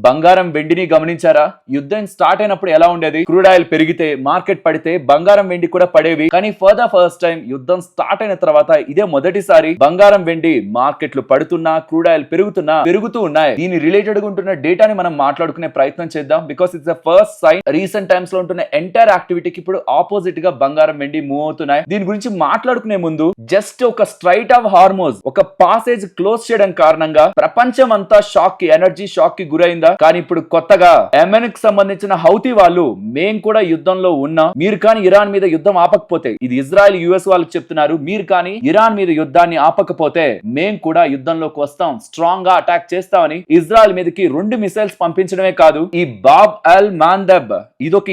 బంగారం వెండిని గమనించారా? యుద్ధం స్టార్ట్ అయినప్పుడు ఎలా ఉండేది? క్రూడ్ ఆయిల్ పెరిగితే మార్కెట్ పడితే బంగారం వెండి కూడా పడేవి. కానీ ఫర్ ద ఫస్ట్ టైం యుద్ధం స్టార్ట్ అయిన తర్వాత ఇదే మొదటిసారి బంగారం వెండి మార్కెట్లు పడుతున్నా క్రూడ్ ఆయిల్ పెరుగుతూ ఉన్నాయి. దీని రిలేటెడ్ గా ఉంటున్న డేటాని మనం మాట్లాడుకునే ప్రయత్నం చేద్దాం. Because it's the first sign recent times లో ఉంటున్న ఎంటైర్ యాక్టివిటీకి ఇప్పుడు ఆపోజిట్ గా బంగారం వెండి మూవ్ అవుతున్నాయి. దీని గురించి మాట్లాడుకునే ముందు జస్ట్ ఒక స్ట్రైట్ ఆఫ్ హార్మోజ్ ఒక పాసేజ్ క్లోజ్ చేయడం కారణంగా ప్రపంచం అంతా షాక్ కి ఎనర్జీ షాక్ కి గురైందా? కానీ ఇప్పుడు కొత్తగా యెమెన్ కి సంబంధించిన హౌతీ వాళ్ళు మేం కూడా యుద్ధంలో ఉన్నాం, మీరు కానీ ఇరాన్ మీద యుద్ధం ఆపకపోతే, ఇది ఇజ్రాయెల్ యుఎస్ వాళ్ళకి చెప్తున్నారు, మీరు కానీ ఇరాన్ మీద యుద్ధాన్ని ఆపకపోతే మేం కూడా యుద్ధంలోకి వస్తాం, స్ట్రాంగ్ గా అటాక్ చేస్తామని ఇజ్రాయెల్ మీదకి 2 మిసైల్స్ పంపించడమే కాదు, ఈ బాబ్ అల్ మాందబ్ ఇదొక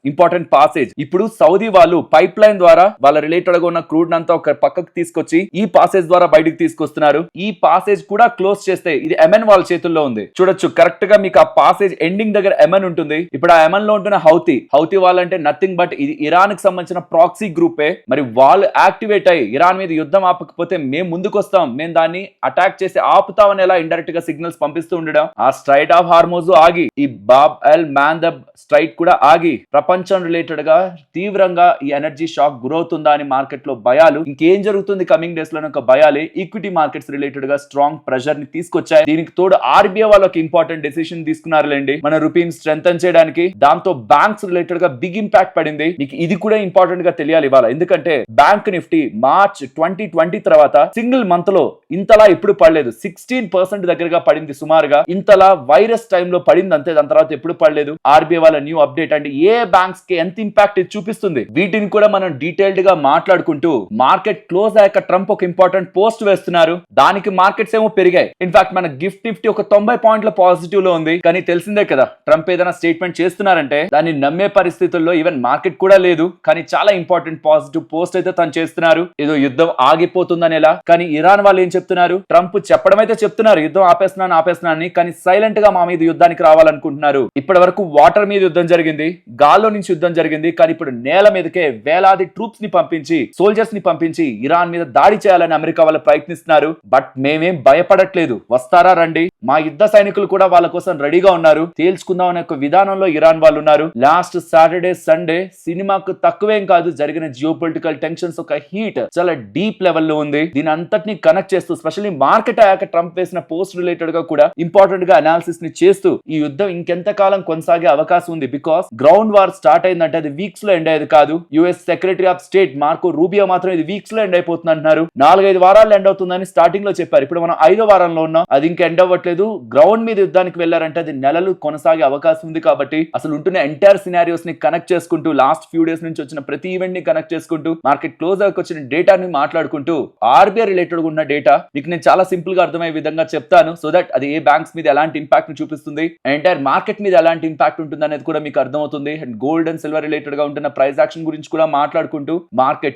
ఇంపార్టెంట్ పాసేజ్. ఇప్పుడు సౌదీ వాళ్ళు పైప్ లైన్ ద్వారా వాళ్ళ రిలేటెడ్ గా ఉన్న క్రూడ్ అంతా ఒక పక్కకు తీసుకొచ్చి ఈ పాసేజ్ ద్వారా బయటకు తీసుకొస్తున్నారు. ఈ పాసేజ్ కూడా క్లోజ్ చేస్తే ఇది యెమెన్ వాళ్ళ చేతుల్లో ఉంది. చూడొచ్చు కరెక్ట్ గా మీకు ఆ పాసేజ్ ఎండింగ్ దగ్గర యెమెన్ ఉంటుంది. ఇప్పుడు ఆ యెమెన్ లో ఉంటున్న హౌతీ వాళ్ళంటే నథింగ్ బట్ ఇది ఇరాన్ కి సంబంధించిన ప్రాక్సీ గ్రూపే. మరి వాళ్ళు యాక్టివేట్ అయ్యి ఇరాన్ మీద యుద్ధం ఆపకపోతే మేము ముందుకు వస్తాం, మేము దాన్ని అటాక్ చేసి ఆపుతామని ఎలా ఇండైరెక్ట్ గా సిగ్నల్స్ పంపిస్తూ ఉండడం. ఆ స్ట్రైట్ ఆఫ్ హార్మోజ్ ఆగి ఈ బాబ్ అల్ మాందబ్ స్ట్రైట్ కూడా ఆగి ప్రపంచం రిలేటెడ్ గా తీవ్రంగా ఈ ఎనర్జీ షాక్ గురవుతుందా అని మార్కెట్ లో భయాలు, ఇంకేం జరుగుతుంది కమింగ్ డేస్ లో ఒక భయాలే ఈక్విటీ మార్కెట్స్ రిలేటెడ్ గా స్ట్రాంగ్ ప్రెషర్ ని తీసుకొచ్చాయి. దీనికి తోడు ఆర్బీఐ వాళ్ళకి ఇంపార్టెంట్ డెసిషన్ తీసుకున్నారులేండి మన రూపీని స్ట్రెంథన్ చేయడానికి. దాంతో బ్యాంక్స్ రిలేటెడ్ గా బిగ్ ఇంపాక్ట్ పడింది. మీకు ఇది కూడా ఇంపార్టెంట్ గా తెలియాలి ఇవాళ, ఎందుకంటే బ్యాంక్ నిఫ్టీ మార్చ్ 2020 తర్వాత సింగిల్ మంత్ లో ఇంతలా ఎప్పుడు పడలేదు. 16% దగ్గరగా పడింది సుమారుగా. ఇంతలా వైరస్ టైమ్ లో పడింది అంతే, దాని తర్వాత ఎప్పుడు పడలేదు. ఆర్బీఐ వాళ్ళ న్యూ అప్డేట్ అంటే ఏ బ్యాంక్స్ కి ఎంత ఇంపాక్ట్ ఇది చూపిస్తుంది, వీటిని కూడా మనం డీటెయిల్డ్ గా మాట్లాడుకుంటూ మార్కెట్ క్లోజ్ అయ్యాక ట్రంప్ ఒక ఇంపార్టెంట్ పోస్ట్ వేస్తున్నారు. దానికి మార్కెట్స్ ఏమో పెరిగాయి. ఇన్ఫాక్ట్ మన గిఫ్ట్ నిఫ్టీ ఒక 90 పాయింట్ల పాజిటివ్ లో ఉంది. కానీ తెలిసిందే కదా, ట్రంప్ ఏదైనా స్టేట్మెంట్ చేస్తున్నారంటే దాన్ని నమ్మే పరిస్థితుల్లో ఈవెన్ మార్కెట్ కూడా లేదు. కానీ చాలా ఇంపార్టెంట్ పాజిటివ్ పోస్ట్ అయితే తను చేస్తున్నారు. ఏదో యుద్ధం ఆగిపోతుందని ఎలా, కానీ ఇరాన్ వాళ్ళు ఏం చెప్తున్నారు? ట్రంప్ చెప్పడం అయితే చెప్తున్నారు యుద్ధం ఆపేస్తున్నాను, కానీ సైలెంట్ గా మా మీద యుద్ధానికి రావాలనుకుంటున్నారు. ఇప్పటి వరకు వాటర్ మీద యుద్ధం జరిగింది, గాల్లో నుంచి యుద్ధం జరిగింది, కానీ ఇప్పుడు నేల మీదకే వేలాది ట్రూప్స్ ని పంపించి సోల్జర్స్ ని పంపించి ఇరాన్ మీద దాడి చేయాలని అమెరికా వాళ్ళు ప్రయత్నిస్తున్నారు. బట్ మేమేం భయపడట్లేదు, వస్తారా రండి, మా యుద్ధ సైనికులు కూడా వాళ్ళ కోసం రెడీగా ఉన్నారు, తేల్చుకుందాం అనే ఒక విధానంలో ఇరాన్ వాళ్ళు ఉన్నారు. లాస్ట్ సాటర్డే సండే సినిమాకు తక్కువేం కాదు, జరిగిన జియోపొలిటికల్ టెన్షన్స్ ఒక హీట్ చాలా డీప్ లెవెల్ లో ఉంది. దీని అంతటిని కనెక్ట్ చేస్తూ స్పెషల్లీ మార్కెట్ అయ్యాక ట్రంప్ వేసిన పోస్ట్ రిలేటెడ్ గా కూడా ఇంపార్టెంట్ గా అనాలిసిస్ ని చేస్తూ ఈ యుద్ధం ఇంకెంత కాలం కొనసాగే అవకాశం ఉంది. బికాస్ గ్రౌండ్ వార్ స్టార్ట్ అయిందంటే అది వీక్స్ లో ఎండ్ అయ్యేది కాదు. US secretary of state Marco Rubio మాత్రం ఇది వీక్స్ లో ఎండ్ అయిపోతుంది అంటున్నారు. 4-5 వారాలు ఎండ్ అవుతుందని స్టార్టింగ్ లో చెప్పారు. ఇప్పుడు మనం 5వ వారంలో ఉన్నాం, అది ఇంకా ఎండ్ అవ్వట్లేదు. గ్రౌండ్ మీద యుద్ధానికి వెళ్లారంటే అది నెలలు కొనసాగే అవకాశం ఉంది. కాబట్టి అసలు ఉంటున్న ఎంటైర్ సినారియోస్ ని కనెక్ట్ చేసుకుంటూ లాస్ట్ ఫ్యూ డేస్ నుంచి వచ్చిన ప్రతి ఈవెంట్ ని కనెక్ట్ చేసుకుంటూ మార్కెట్ క్లోజ్ అయ్యాక వచ్చిన డేటాని మాట్లాడుకుంటూ ఆర్బీఐ రిలేటెడ్ ఉన్న డేటా మీకు నేను చాలా సింపుల్ గా అర్థమయ్యే విధంగా చెప్తాను. సో దట్ అది ఏ బ్యాంక్స్ మీద ఎలాంటి ఇంపాక్ట్ ని చూపిస్తుంది, ఎంటైర్ మార్కెట్ మీద ఎలాంటి ఇంపాక్ట్ ఉంటుంది అనేది కూడా మీకు అర్థమవుతుంది. And gold and silver related గా ఉంటున్న ప్రైస్ యాక్షన్ గురించి కూడా మాట్లాడుకుంటూ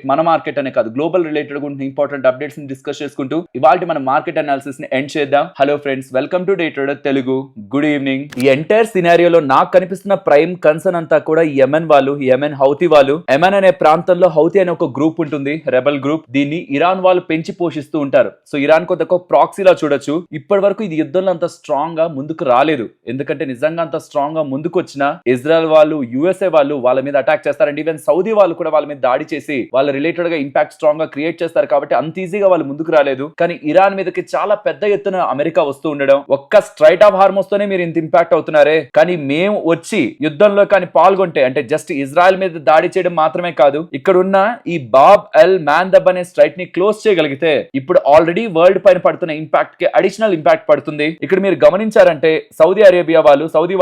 మన మార్కెట్ అనే కాదు గ్లోబల్ రిలేటెడ్ గా ఉంటున్న ఇంపార్టెంట్ అప్డేట్స్ ని డిస్కస్ చేసుకుంటూ ఇవాళ మన మార్కెట్ అనాలిసిస్ ని ఎండ్ చేద్దాం. Hello friends, welcome to day trader Telugu. Good evening. ఈ ఎంటైర్ సినారియోలో నాకు కనిపిస్తున్న ప్రైమ్ కన్సర్న్ అంతా కూడా యెమెన్ హౌతీ వాళ్ళు. యెమెన్ అనే ప్రాంతంలో హౌతీ అనే ఒక గ్రూప్ ఉంటుంది, రెబల్ గ్రూప్. దీన్ని ఇరాన్ వాళ్ళు పెంచి పోషిస్తూ ఉంటారు. సో ఇరాన్ కొంత ప్రాక్సీలా చూడొచ్చు. ఇప్పటి వరకు ఇది యుద్ధంలో అంత స్ట్రాంగ్ గా ముందుకు రాలేదు. ఎందుకంటే నిజంగా అంత స్ట్రాంగ్ గా ముందుకు వచ్చిన ఇజ్రాయెల్ వాళ్ళు, యుఎస్ఏ వాళ్ళు వాళ్ళ మీద అటాక్ చేస్తారండి. ఈవెన్ సౌదీ వాళ్ళు కూడా వాళ్ళ మీద దాడి చేసి వాళ్ళ రిలేటెడ్ గా ఇంపాక్ట్ స్ట్రాంగ్ గా క్రియేట్ చేస్తారు. కాబట్టి అంత ఈజీగా వాళ్ళు ముందుకు రాలేదు. కానీ ఇరాన్ మీదకి చాలా పెద్ద ఎత్తున అమెరికా వస్తూ ఉండడం, ఒక్క స్ట్రైట్ ఆఫ్ హార్మోస్ తోనే మీరు ఇంత ఇంపాక్ట్ అవుతున్నారే, కానీ మేము వచ్చి యుద్ధంలో కానీ పాల్గొంటే అంటే జస్ట్ ఇజ్రాయెల్ మీద దాడి చేయడం మాత్రమే కాదు, ఇక్కడ ఉన్న ఈ బాబ్ అల్ మాందబ్ అనే స్ట్రైట్ ని క్లోజ్ చేయగలిగితే ఇప్పుడు ఆల్రెడీ వరల్డ్ పైన పడుతున్న ఇంపాక్ట్ కి అడిషనల్ ఇంపాక్ట్ పడుతుంది. ఇక్కడ మీరు గమనించారంటే సౌదీ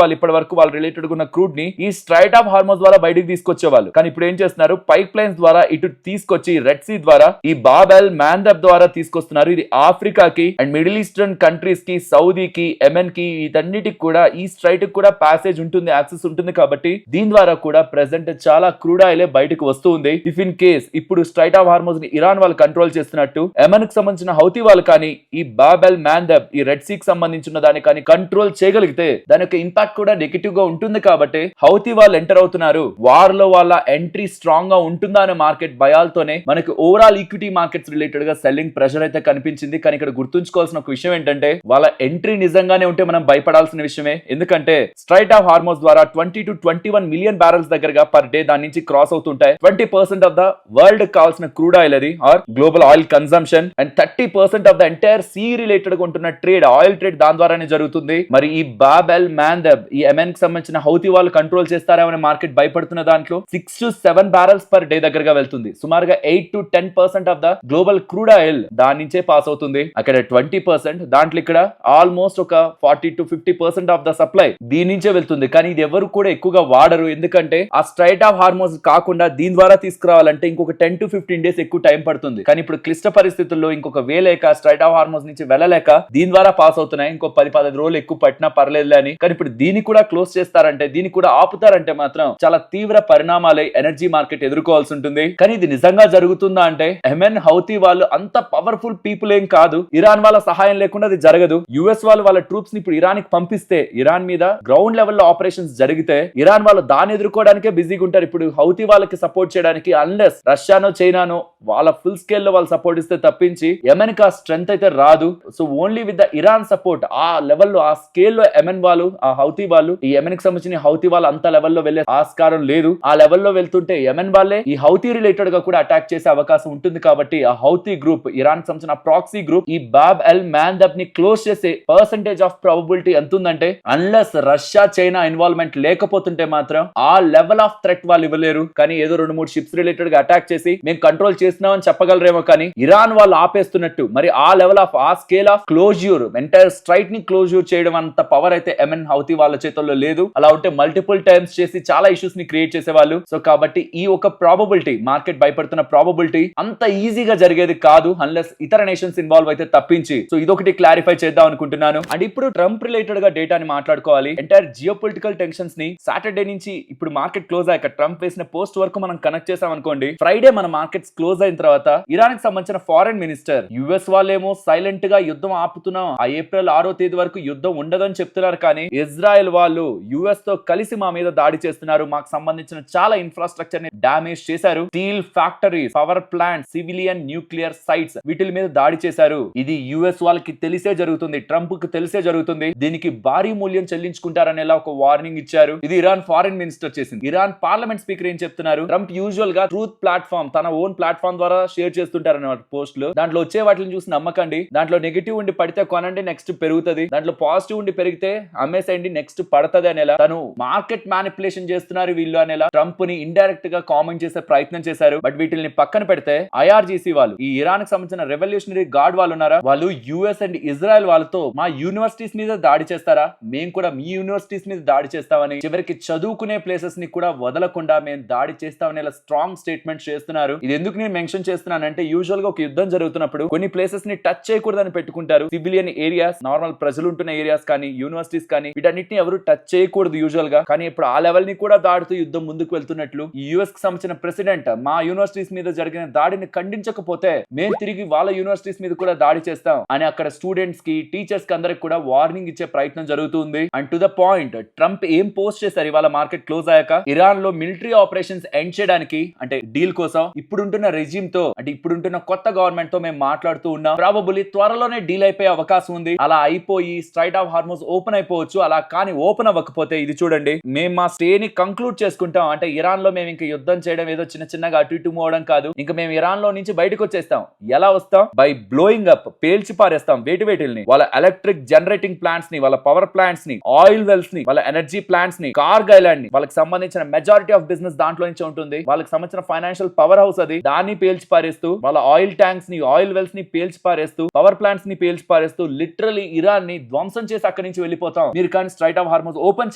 వాళ్ళు ఇప్పటి వరకు వాళ్ళ రిలేటెడ్ ఉన్న క్రూడ్ ని ఈ స్ట్రైట్ ఆఫ్ హార్మోస్ ద్వారా బయటకు తీసుకొచ్చేవాళ్ళు. కానీ ఇప్పుడు ఏం చేస్తున్నారు, పైప్ లైన్స్ ద్వారా ఇటు తీసుకొచ్చి రెడ్ సీ ద్వారా ఈ బాబ్ అల్ మాందబ్ ద్వారా తీసుకొస్తున్నారు. ఇది ఆఫ్రికాకి అండ్ మిడిల్ ఈస్టర్న్ కంట్రీస్ కి, సౌదీకి, యెమెన్ కి, వీటన్నిటికి కూడా ఈ స్ట్రైట్ కూడా ప్యాసేజ్ ఉంటుంది, యాక్సెస్ ఉంటుంది. కాబట్టి దీని ద్వారా కూడా ప్రెసెంట్ చాలా క్రూడ్ ఆయిల్ బయటకు వస్తూ ఉంది. ఇఫ్ ఇన్ కేస్ ఇప్పుడు స్ట్రైట్ ఆఫ్ హార్మోస్ ని ఇరాన్ వాళ్ళు కంట్రోల్ చేస్తున్నట్టు యెమెన్ కి సంబంధించిన హౌతీ వాళ్ళు కానీ ఈ బాబ్ అల్ మాందబ్ ఈ రెడ్ సీ కి సంబంధించిన దాన్ని కానీ కంట్రోల్ చేయగలిగితే దాని యొక్క ఇంపాక్ట్ కూడా నెగటివ్ గా ఉంటుంది. కాబట్టి హౌతీ వాళ్ళు ఎంటర్ అవుతున్నారు. వార్ లో వాళ్ళ ఎంట్రీ స్ట్రాంగ్ గా ఉంటుందా అనే మార్కెట్ భయాలతోనే మనకి ఓవరాల్ ఈక్విటీ మార్కెట్స్ రిలేటెడ్ గా సెల్లింగ్ ప్రెషర్ అయితే కనిపించింది. కానీ ఇక్కడ గుర్తుంచుకోవాల్సిన ఒక విషయం ఏంటంటే వాళ్ళ ఎంట్రీ నిజంగానే ఇలానే ఉంటే మనం భయపడాల్సిన విషయమే. ఎందుకంటే స్ట్రైట్ ఆఫ్ హార్మోస్ ద్వారా 20 to 21 మిలియన్ బ్యారెల్స్ దగ్గరగా పర్ డే దాని నుంచి క్రాస్ అవుతుంటాయి. 20% ఆఫ్ ద వరల్డ్ కావాల్సిన క్రూడ్ ఆయిల్ అది or global oil consumption and 30% of the entire sea related గా ఉంటున్న ట్రేడ్, ఆయిల్ ట్రేడ్ దాని ద్వారానే జరుగుతుంది. మరి ఈ బాబ్ ఎల్ మాందబ్ ఈ యెమెన్ కి సంబంధించిన హౌతీ వాళ్ళు కంట్రోల్ చేస్తారేమని మార్కెట్ భయపడుతున్న దాంట్లో 6 to 7 బ్యారెల్స్ పర్ డే దగ్గరగా వెళ్తుంది. సుమారుగా 8 to 10% of the global crude oil దాని నుంచే పాస్ అవుతుంది. అక్కడ 20%, దాంట్లో ఇక్కడ ఆల్మోస్ట్ ఒక 40 to 50% ఆఫ్ ద సప్లై దీని నుంచే వెళ్తుంది. కానీ ఇది ఎవరు కూడా ఎక్కువగా వాడరు, ఎందుకంటే ఆ స్ట్రైట్ ఆఫ్ హార్మోస్ కాకుండా దీని ద్వారా తీసుకురావాలంటే ఇంకొక 10 to 15 డేస్ ఎక్కువ టైం పడుతుంది. కానీ ఇప్పుడు క్లిష్ట పరిస్థితుల్లో ఇంకొక వే లేక స్ట్రైట్ ఆఫ్ హార్మోస్ నుంచి వెళ్ళలేక దీని ద్వారా పాస్ అవుతున్నాయి. ఇంకో 10-15 రోజులు ఎక్కువ పట్టినా పర్లేదులే అని. కానీ ఇప్పుడు దీన్ని కూడా క్లోజ్ చేస్తారంటే, దీన్ని కూడా ఆపుతారంటే మాత్రం చాలా తీవ్ర పరిణామాలే ఎనర్జీ మార్కెట్ ఎదుర్కోవాల్సి ఉంటుంది. కానీ ఇది నిజంగా జరుగుతుందా అంటే, యెమెన్ హౌతీ వాళ్ళు అంత పవర్ఫుల్ పీపుల్ ఏం కాదు. ఇరాన్ వాళ్ళ సహాయం లేకుండా అది జరగదు. యుఎస్ వాళ్ళు వాళ్ళ ట్రూప్స్ ని ఇప్పుడు ఇరాన్ కి పంపిస్తే, ఇరాన్ మీద గ్రౌండ్ లెవెల్లో ఆపరేషన్స్ జరిగితే ఇరాన్ వాళ్ళు దాన్ని ఎదుర్కోవడానికే బిజీగా ఉంటారు. ఇప్పుడు హౌతీ వాళ్ళకి సపోర్ట్ చేయడానికి అన్లెస్ రష్యానో చైనానో వాళ్ళ ఫుల్ స్కేల్ లో వాళ్ళు సపోర్ట్ ఇస్తే తప్పించి యెమెన్ కి ఆ స్ట్రెంత్ అయితే రాదు. So only with the Iran support ఆ లెవెల్లో ఆ స్కేల్ లో యెమెన్ వాళ్ళు, ఆ హౌతీ వాళ్ళు, ఈ యెమెన్ కి సంబంధించిన హౌతీ వాళ్ళు అంత లెవెల్లో వెళ్లే ఆస్కారం లేదు. ఆ లెవెల్లో వెళ్తుంటే యెమెన్ వాళ్ళే ఈ హౌతీ రిలేటెడ్ గా కూడా అటాక్ చేసే అవకాశం ఉంటుంది. కాబట్టి ఆ హౌతీ గ్రూప్, ఇరాన్ కి సంబంధించిన ప్రాక్సీ గ్రూప్ ఈ బాబ్ ఎల్ మాందబ్ ని క్లోజ్ చేసే పర్సెంటేజ్ ఆఫ్ ప్రాబబిలిటీ ఎంత ఉందంటే, అన్లెస్ రష్యా చైనా ఇన్వాల్వ్మెంట్ లేకపోతుంటే మాత్రం ఆ లెవెల్ ఆఫ్ థ్రెట్ వాళ్ళు ఇవ్వలేరు. కానీ ఏదో 2-3 షిప్స్ రిలేటెడ్ గా అటాక్ చేసి మేము కంట్రోల్ చేస్తున్నామని చెప్పగలరేమో, కానీ ఇరాన్ వాళ్ళు ఆపేస్తున్నట్టు మరి ఆ లెవెల్ ఆఫ్ ఆ స్కేల్ ఆఫ్ క్లోజ్యూర్, ఎంటైర్ స్ట్రైట్ ని క్లోజ్యూర్ చేయడం అంత పవర్ అయితే యెమెన్ హౌతీ వాళ్ళ చేతుల్లో లేదు. అలా ఉంటే మల్టిపుల్ టైమ్స్ చేసి చాలా ఇష్యూస్ ని క్రియేట్ చేసేవాళ్ళు. సో కాబట్టి ఈ ఒక ప్రాబబిలిటీ, మార్కెట్ భయపడుతున్న ప్రాబబిలిటీ అంత ఈజీగా జరిగేది కాదు అన్లెస్ ఇతర నేషన్స్ ఇన్వాల్వ్ అయితే తప్పించి. సో ఇదొకటి క్లారిఫై చేద్దాం అనుకుంటున్నాను. అండ్ ఇప్పుడు ట్రంప్ రిలేటెడ్ గా డేటాని మాట్లాడుకోవాలి. ఎంటైర్ జియో పొలిటికల్ టెన్షన్స్ ని సాటర్డే నుంచి ఇప్పుడు మార్కెట్ క్లోజ్ అయ్యాక ట్రంప్ వేసిన పోస్ట్ వరకు మనం కనెక్ట్ చేసాం అనుకోండి, ఫ్రైడే మన మార్కెట్స్ క్లోజ్ అయిన తర్వాత ఇరాన్ కి సంబంధించిన ఫారెన్ మినిస్టర్, యుఎస్ వాళ్ళేమో సైలెంట్ గా యుద్ధం ఆపుతున్నాం, ఆ ఏప్రిల్ 6వ తేదీ వరకు యుద్ధం ఉండదని చెప్తున్నారు. కానీ ఇజ్రాయెల్ వాళ్ళు యుఎస్ తో కలిసి మా మీద దాడి చేస్తున్నారు, మాకు సంబంధించిన చాలా ఇన్ఫ్రాస్ట్రక్చర్ ని డామేజ్ చేశారు, steel factories, power plant, civilian nuclear sites వీటి మీద దాడి చేశారు. ఇది యుఎస్ వాళ్ళకి తెలిసే జరుగుతుంది, ట్రంప్ కి తెలిసే జరుగుతుంది, దీనికి భారీ మూల్యం చెల్లించుకుంటారనేలా ఒక వార్నింగ్ ఇచ్చారు. ఇది ఇరాన్ ఫారెన్ మినిస్టర్ చేసింది. ఇరాన్ పార్లమెంట్ స్పీకర్ ఏం చెప్తున్నారు, ట్రంప్ యూజువల్ గా ట్రూత్ ప్లాట్ఫామ్, తన ఓన్ ప్లాట్ఫామ్ ద్వారా షేర్ చేస్తుంటారు అన్నమాట పోస్టులు. దాంట్లో వచ్చే వాటిని చూసి నమ్మకండి, దాంట్లో నెగిటివ్ ఉండి పడితే కొనండి, నెక్స్ట్ పెరుగుతుంది, దాంట్లో పాజిటివ్ ఉండి పెరిగితే అమ్మేసేయండి, నెక్స్ట్ పడుతుంది అనేలా తను మార్కెట్ మ్యానిపులేషన్ చేస్తున్నారు వీళ్ళు అనేలా ట్రంప్ ని ఇండైరెక్ట్ గా కామెంట్ చేసే ప్రయత్నం చేశారు. బట్ వీటిని పక్కన పెడితే ఐఆర్జీసీ వాళ్ళు, ఈ ఇరాన్ కి సంబంధించిన రెవల్యూషనరీ గార్డ్ వాళ్ళు ఉన్నారా, వాళ్ళు యుఎస్ అండ్ ఇజ్రాయెల్ వాళ్ళతో మా యూనివర్సిటీస్ మీద దాడి చేస్తారా, మేము కూడా మీ యూనివర్సిటీస్ మీద దాడి చేస్తామని, చివరికి చదువుకునే ప్లేసెస్ ని కూడా వదలకుండా మేము దాడి చేస్తామని స్ట్రాంగ్ స్టేట్మెంట్ చేస్తున్నారు. ఇది ఎందుకు నేను మెన్షన్ చేస్తున్నానంటే, యూజువల్ గా ఒక యుద్ధం జరుగుతున్నప్పుడు కొన్ని ప్లేసెస్ ని టచ్ చేయకూడదని పెట్టుకుంటారు. సివిలియన్ ఏరియాస్, నార్మల్ ప్రజలు ఉంటున్న ఏరియాస్ కానీ, యూనివర్సిటీస్ కానీ, వీటన్నిటిని ఎవరు టచ్ చేయకూడదు యూజువల్ గా. కానీ ఇప్పుడు ఆ లెవెల్ ని కూడా దాడుతూ యుద్ధం ముందుకు వెళ్తున్నట్లు ఈ యుఎస్ కి సంబంధించిన ప్రెసిడెంట్ మా యూనివర్సిటీస్ మీద జరిగిన దాడిని ఖండించకపోతే మేము తిరిగి వాళ్ళ యూనివర్సిటీస్ మీద కూడా దాడి చేస్తాం అని అక్కడ స్టూడెంట్స్ కి, టీచర్స్ కి అందరికి కూడా వార్నింగ్ ఇచ్చే ప్రయత్నం జరుగుతుంది. And to the point, Trump ఏం పోస్ట్ చేశారు ఇవాళ మార్కెట్ క్లోజ్ అయ్యాక, ఇరాన్ లో మిలిటరీ ఆపరేషన్స్ ఎండ్ చేయడానికి అంటే డీల్ కోసం ఇప్పుడుంటున్న రెజిమ్ తో, అంటే ఇప్పుడుంటున్న కొత్త గవర్నమెంట్ తో మేము మాట్లాడుతూ ఉన్నాం. ప్రాబబుల్లీ త్వరలోనే డీల్ అయిపోయే అవకాశం ఉంది. అలా అయిపోయి స్ట్రైట్ ఆఫ్ హార్మోస్ ఓపెన్ అయిపోవచ్చు. అలా కానీ ఓపెన్ అవ్వకపోతే ఇది చూడండి, మేము మా స్టే ని కంక్లూడ్ చేసుకుంటాం. అంటే ఇరాన్ లో మేము ఇంకా యుద్ధం చేయడం ఏదో చిన్నగా అటు ఇటు మోవడం కాదు, ఇంకా మేము ఇరాన్ లో నుంచి బయటకు వచ్చేస్తాం. ఎలా వస్తాం? బై బ్లోయింగ్ అప్, పేల్చి పారేస్తాం వేటిని, వాళ్ళ ఎలక్ట్రిక్ జనరేటింగ్ ప్లాంట్స్ ని, వాళ్ళ పవర్ ప్లాంట్స్ ని, ఆయిల్ వెల్స్ ని, వాళ్ళ ఎనర్జీ ప్లాంట్స్ ని, కార్గ్ ఐలాండ్ ని, వాళ్ళకి సంబంధించిన మెజారిటీ ఆఫ్ బిజినెస్ దాంట్లో నుంచి ఉంటుంది. వాళ్ళకి సంబంధించిన ఫైనాన్షియల్ పవర్ హౌస్ అది, దాన్ని పేల్చి పారేస్తూ, వాళ్ళ ఆయిల్ ట్యాంక్స్ ని, ఆయిల్ వెల్స్ ని పేల్చి పారేస్తూ, పవర్ ప్లాంట్స్ ని పేల్చి పారేస్తూ లిటరలీ ఇరాన్ ని ధ్వంసం చేసి అక్కడి నుంచి వెళ్ళిపోతాం మీరు కానీ స్ట్రైట్ ఆఫ్ హార్మోస్ ఓపెన్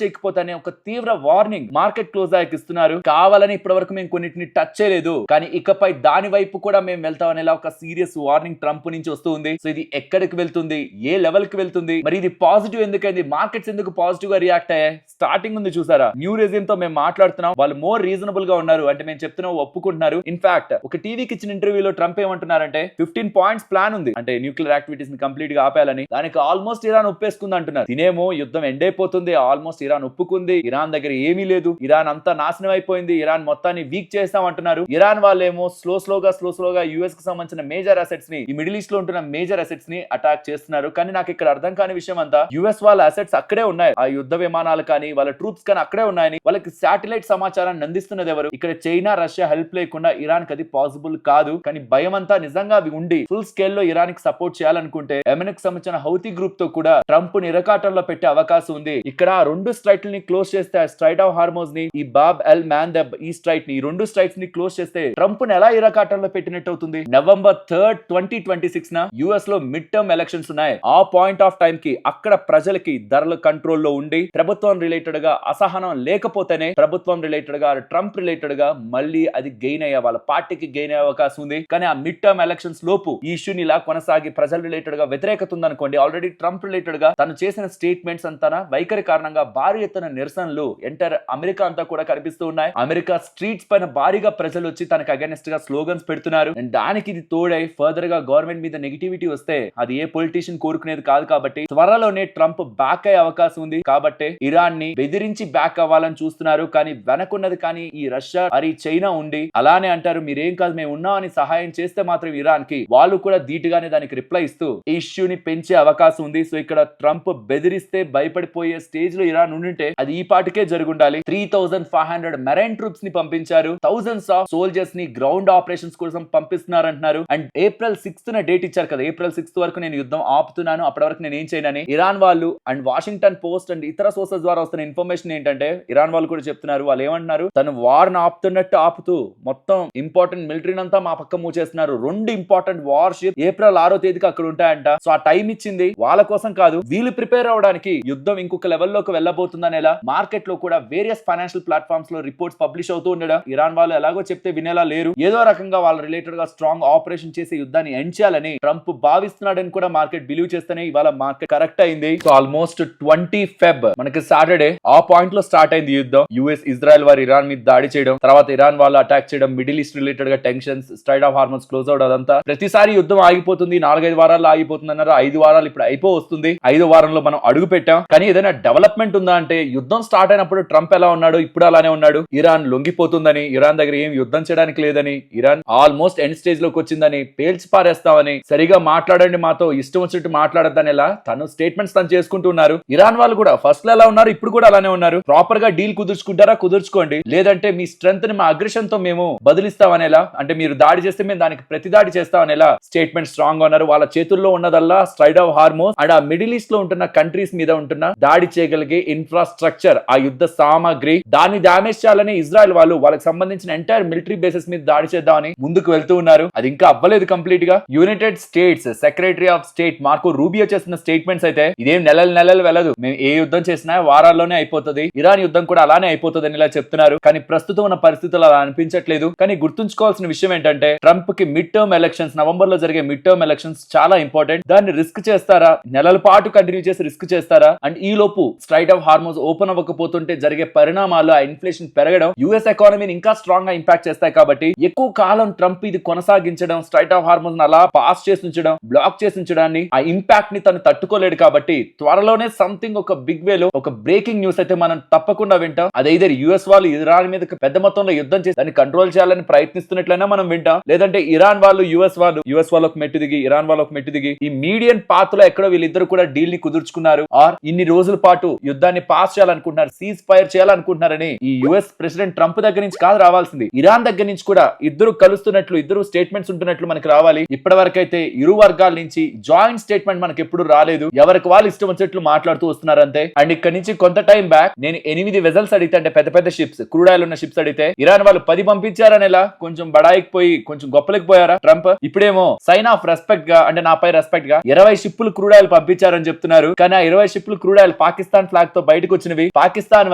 చేయకపోతే అనే ఒక తీవ్ర వార్నింగ్ మార్కెట్ క్లోజ్ అయ్యాక ఇస్తున్నారు. కావాలని ఇప్పటి వరకు మేము కొన్నిటిని టచ్ చేయలేదు, కానీ ఇకపై దాని వైపు కూడా మేము వెళ్తాం అనేలా ఒక సీరియస్ వార్నింగ్ ట్రంప్ నుంచి వస్తుంది. సో ఇది ఎక్కడికి వెళ్తుంది, ఏ లెవెల్ కి వెళ్తుంది, మరి ఇది పాజిటివ్ ఎందుకైంది, మార్కెట్స్ ఎందుకు పాజిటివ్ గా రియాక్ట్ అయ్యాయి? స్టార్టింగ్ ఉంది చూసారా, న్యూ రెజిమ్ తో మేము మాట్లాడుతున్నాం, వాళ్ళు మోర్ రీజనబుల్ గా ఉన్నారు, అంటే మేము చెప్తున్నాం ఒప్పుకుంటున్నారు. ఇన్ఫాక్ట్ ఒక టీవీకి ఇచ్చిన ఇంటర్వ్యూలో ట్రంప్ ఏమంటున్నారంటే 15 పాయింట్స్ ప్లాన్ ఉంది, అంటే న్యూక్లియర్ యాక్టివిటీస్ ని కంప్లీట్ గా ఆపేయాలని. దానికి ఆల్మోస్ట్ ఇరాన్ ఒప్పేసుకుంది అంటున్నారు. తినేమో యుద్ధం ఎండ్ అయిపోతుంది, ఆల్మోస్ట్ ఇరాన్ ఒప్పుకుంది, ఇరాన్ దగ్గర ఏమీ లేదు, ఇరాన్ అంతా నాశనం అయిపోయింది, ఇరాన్ మొత్తాన్ని వీక్ చేస్తాం అంటున్నారు. ఇరాన్ వాళ్ళేమో స్లోగా యుఎస్ కి సంబంధించిన మేజర్ అసెట్స్ ని, ఈ మిడిల్ ఈస్ట్ లో ఉంటున్న మేజర్ అసెట్స్ ని అటాక్ చేస్తున్నారు. కానీ నాకు ఇక్కడ అర్థం కాని కాని విషయం అంతా యుఎస్ వాళ్ళ అసెట్స్ అక్కడే ఉన్నాయి. ఆ యుద్ధ విమానాలు కానీ వాళ్ళ ట్రూప్స్ కానీ అక్కడే ఉన్నాయని వాళ్ళకి శాటిలైట్ సమాచారాన్ని అందిస్తున్నది ఎవరు? ఇక్కడ చైనా రష్యా హెల్ప్ లేకుండా ఇరాన్ కి అది పాసిబుల్ కాదు. కానీ భయం అంతా నిజంగా అవి ఉండి ఫుల్ స్కేల్ లో ఇరాన్ కి సపోర్ట్ చేయాలనుకుంటే యెమెన్ కి సంబంధించిన హౌతీ గ్రూప్ తో కూడా ట్రంప్ నిరకాటంలో పెట్టే అవకాశం ఉంది. ఇక్కడ ఆ రెండు స్ట్రైట్ ని క్లోజ్ చేస్తే స్ట్రైట్ ఆఫ్ హార్మోజ్ ని ఈ బాబ్ ఎల్ మాందెబ్ ఈ స్ట్రైట్ ని ఈ రెండు స్ట్రైట్స్ ని క్లోజ్ చేస్తే ట్రంప్ ని ఎలా ఇరకాటంలో పెట్టినట్టు అవుతుంది. నవంబర్ 3, 2026 న యుఎస్ లో మిడ్ టర్మ్ ఎలక్షన్స్ ఉన్నాయి. ఆ పాయింట్ ఆఫ్ టైం కి అక్కడ ప్రజలకి ధరల కంట్రోల్లో ఉండి ప్రభుత్వం రిలేటెడ్ గా అసహనం లేకపోతేనే ప్రభుత్వం రిలేటెడ్ గా ట్రంప్ రిలేటెడ్ గా మళ్ళీ అది గెయిన్ అయ్యే వాళ్ళ పార్టీకి గెయిన్ అయ్యే అవకాశం ఉంది. కానీ ఆ మిడ్ టర్మ్ ఎలక్షన్స్ లోపు ఈ ఇష్యూని ఇలా కొనసాగి ప్రజల రిలేటెడ్ గా వ్యతిరేకత ఉందనుకోండి, ఆల్రెడీ ట్రంప్ రిలేటెడ్ గా తను చేసిన స్టేట్మెంట్స్ అంతా వైఖరి కారణంగా భారీ ఎత్తున నిరసనలు ఎంటర్ అమెరికా అంతా కూడా కనిపిస్తూ ఉన్నాయి. అమెరికా స్ట్రీట్స్ పైన భారీగా ప్రజలు వచ్చి తనకు అగైనెస్ట్ గా స్లోగన్స్ పెడుతున్నారు. దానికి ఇది తోడై ఫర్దర్ గా గవర్నమెంట్ మీద నెగిటివిటీ వస్తే అది ఏ పొలిటీషియన్ కోరుకునేది కాదు. కాబట్టి త్వరలోనే ట్రంప్ బ్యాక్ అయ్యే అవకాశం ఉంది. కాబట్టి ఇరాన్ ని బెదిరించి బ్యాక్ అవ్వాలని చూస్తున్నారు. కానీ వెనకున్నది కానీ ఈ రష్యా మరి చైనా ఉండి అలానే అంటారు మీరేం కాదు మేము ఉన్నామని సహాయం చేస్తే మాత్రం ఇరాన్ కి వాళ్ళు కూడా ధీటుగానే దానికి రిప్లై ఇస్తూ ఈ ఇష్యూని పెంచే అవకాశం ఉంది. సో ఇక్కడ ట్రంప్ బెదిరిస్తే భయపడిపోయే స్టేజ్ లో ఇరాన్ ఉండింటే అది ఈ పాటికే జరుగుండాలి. 3500 మెరైన్ ట్రూప్స్ ని పంపించారు. థౌసండ్స్ ఆఫ్ సోల్జర్స్ ని గ్రౌండ్ ఆపరేషన్స్ కోసం పంపిస్తున్నారు అంటున్నారు. అండ్ ఏప్రిల్ 6th డేట్ ఇచ్చారు కదా, ఏప్రిల్ 6th వరకు నేను యుద్ధం ఆపుతున్నాను, అప్పటి వరకు నేను ఏం చేయనని ఇరాన్ వాళ్ళు అండ్ వాషింగ్టన్ పోస్ట్ అండ్ ఇతర సోర్సెస్ ద్వారా వస్తున్న ఇన్ఫర్మేషన్ ఏంటంటే ఇరాన్ వాళ్ళు కూడా చెప్తున్నారు. వాళ్ళు ఏమంటున్నారు, తను వార్ ను ఆపుతున్నట్టు ఆపుతూ మొత్తం ఇంపార్టెంట్ మిలిటరీని అంతా మా పక్క మూవ్ చేస్తున్నారు. 2 ఇంపార్టెంట్ వార్ షిప్ ఏప్రిల్ 6వ తేదీకి అక్కడ ఉంటాయంట. సో ఆ టైం ఇచ్చింది వాళ్ళ కోసం కాదు, వీళ్ళు ప్రిపేర్ అవడానికి యుద్ధం ఇంకొక లెవెల్లోకి వెళ్ళబోతుందనేలా మార్కెట్ లో కూడా వేరియస్ ఫైనాన్షియల్ ప్లాట్ఫామ్స్ లో రిపోర్ట్స్ పబ్లిష్ అవుతూ ఉండడం. ఇరాన్ వాళ్ళు ఎలాగో చెప్తే వినేలా లేరు, ఏదో రకంగా వాళ్ళ రిలేటెడ్ గా స్ట్రాంగ్ ఆపరేషన్ చేసి యుద్ధాన్ని ఎండ్ చేయాలని ట్రంప్ భావిస్తున్నాడని కూడా మార్కెట్ బిలీవ్ చేస్తేనే ఇవాళ మార్కెట్ కరెక్ట్ అయింది. సో ఆల్మోస్ట్ 20 Feb మనకి సాటర్డే ఆ పాయింట్ లో స్టార్ట్ అయింది యుద్ధం. యుఎస్ ఇజ్రాయెల్ వారు ఇరాన్ మీద దాడి చేయడం, తర్వాత ఇరాన్ వాళ్ళు అటాక్ చేయడం, మిడిల్ ఈస్ట్ రిలేటెడ్ గా tensions, straight of hormones close అవడం, అదంతా ప్రతిసారి యుద్ధం ఆగిపోతుంది 4-5 వారాల్లో ఆగిపోతుంది అన్నారు. 5 వారాలు ఇప్పుడు అయిపో వస్తుంది. 5వ వారంలో మనం అడుగు పెట్టాం. కానీ ఏదైనా డెవలప్మెంట్ ఉందా అంటే యుద్ధం స్టార్ట్ అయినప్పుడు ట్రంప్ ఎలా ఉన్నాడు ఇప్పుడు అలానే ఉన్నాడు. ఇరాన్ లొంగిపోతుందని, ఇరాన్ దగ్గర ఏం యుద్ధం చేయడానికి లేదని, ఇరాన్ ఆల్మోస్ట్ ఎండ్ స్టేజ్ లోకి వచ్చిందని, పేల్చి పారేస్తామని, సరిగా మాట్లాడండి మాతో ఇష్టం వచ్చినట్టు మాట్లాడద్దని ఎలా తను స్టేట్మెంట్స్ తను చేసుకుంటున్నారు. ఇరాన్ వాళ్ళు కూడా ఫస్ట్ లో ఎలా ఉన్నారు ఇప్పుడు కూడా అలానే ఉన్నారు. ప్రాపర్ గా డీల్ కుదుర్చుకుంటారా కుదుర్చుకోండి, లేదంటే మీ స్ట్రెంత్ ని మా అగ్రెషన్ తో మేము బదిలిస్తామనేలా, అంటే మీరు దాడి చేస్తే మేము దానికి ప్రతి దాడి చేస్తామనేలా స్టేట్మెంట్ స్ట్రాంగ్ గా ఉన్నారు. వాళ్ళ చేతుల్లో ఉన్నదల్లా స్ట్రైట్ ఆఫ్ హార్మోస్ అండ్ ఆ మిడిల్ ఈస్ట్ లో ఉంటున్న కంట్రీస్ మీద ఉంటున్న దాడి చేయగలిగే ఇన్ఫ్రాస్ట్రక్చర్, ఆ యుద్ధ సామాగ్రి, దాన్ని డామేజ్ చేయాలని ఇజ్రాయెల్ వాళ్ళు వాళ్ళకి సంబంధించిన ఎంటైర్ మిలిటరీ బేసెస్ మీద దాడి చేద్దామని ముందుకు వెళ్తూ ఉన్నారు. అది ఇంకా అవ్వలేదు కంప్లీట్ గా. United states secretary of state Marco Rubio చేస్తున్న స్టేట్మెంట్స్ అయితే ఇదేం నెలలు వెళ్ళదు, మేము ఏ యుద్ధం చేసినా వారాల్లోనే అయిపోతుంది, ఇరాన్ యుద్ధం కూడా అలానే అయిపోతుంది అని ఇలా చెప్తున్నారు. కానీ ప్రస్తుతం ఉన్న పరిస్థితులు అలా అనిపించట్లేదు. కానీ గుర్తుంచుకోవాల్సిన విషయం ఏంటంటే ట్రంప్ కి మిడ్ టర్మ్ ఎలక్షన్స్, నవంబర్ లో జరిగే మిడ్ టర్మ్ ఎలక్షన్స్ చాలా ఇంపార్టెంట్. దాన్ని రిస్క్ చేస్తారా, నెలల పాటు కంటిన్యూ చేసి రిస్క్ చేస్తారా, అండ్ ఈ లోపు స్ట్రైట్ ఆఫ్ హార్మోన్స్ ఓపెన్ అవ్వకపోతుంటే జరిగే పరిణామాలు, ఆ ఇన్ఫ్లేషన్ పెరగడం యుఎస్ ఎకానమీని ఇంకా స్ట్రాంగ్ గా ఇంపాక్ట్ చేస్తాయి. కాబట్టి ఎక్కువ కాలం ట్రంప్ ఇది కొనసాగించడం, స్ట్రైట్ ఆఫ్ హార్మోన్స్ అలా పాస్ చేసి ఉంచడం, బ్లాక్ చేసి ఉంచడాన్ని, ఆ ఇంపాక్ట్ ని తను తట్టుకోలేడు. కాబట్టి త్వరలోనే సంథింగ్ ఒక బిగ్ వేలో ఒక బ్రేకింగ్ న్యూస్ అయితే మనం తప్పకుండా వింటాం. అదైతే యుఎస్ వాళ్ళు ఇరాన్ మీద పెద్ద మొత్తంలో యుద్ధం చేసి దాన్ని కంట్రోల్ చేయాలని ప్రయత్నిస్తున్నట్లయినా మనం వింటాం, లేదంటే ఇరాన్ వాళ్ళు యుఎస్ వాళ్ళకు మెట్టు దిగి ఇరాన్ వాళ్ళకు మెట్టు దిగి ఈ మీడియన్ పాత్ లో ఎక్కడో వీళ్ళిద్దరు కూడా డీల్ ని కుదుర్చుకున్నారు, ఆర్ ఇన్ని రోజుల పాటు యుద్ధాన్ని పాస్ చేయాలనుకుంటున్నారు, సీజ్ ఫైర్ చేయాలనుకుంటున్నారని ఈ యుఎస్ ప్రెసిడెంట్ ట్రంప్ దగ్గర నుంచి కాదు రావాల్సింది, ఇరాన్ దగ్గర నుంచి కూడా ఇద్దరు కలుస్తున్నట్లు, ఇద్దరు స్టేట్మెంట్స్ ఉంటున్నట్లు మనకి రావాలి. ఇప్పటి వరకైతే ఇరు వర్గాల నుంచి జాయింట్ స్టేట్మెంట్ మనకి ఎప్పుడు రాలేదు. ఎవరికి వాళ్ళు ఇష్టం వచ్చేట్లు మాట్లాడుతూ వస్తున్నారు అంతే. అండ్ ఇక్కడ నుంచి కొంత టైం బ్యాక్ నేను 8 వెజల్స్ అడిగితే, అంటే పెద్ద పెద్ద షిప్స్, క్రూడ్ ఆయిల్ ఉన్న షిప్స్ అడిగితే ఇరాన్ వాళ్ళు 10 పంపించారని ఎలా కొంచెం బడాయికి పోయి కొంచెం గొప్పలకి పోయారా ట్రంప్. ఇప్పుడేమో సైన్ ఆఫ్ రెస్పెక్ట్ గా, అంటే నాపై రెస్పెక్ట్ గా 20 షిప్పులు క్రూడ్ ఆయిల్ పంపించారని చెప్తున్నారు. కానీ ఆ 20 షిప్పులు క్రూడ్ ఆయిల్ పాకిస్తాన్ ఫ్లాగ్ తో బయటకు వచ్చినవి, పాకిస్తాన్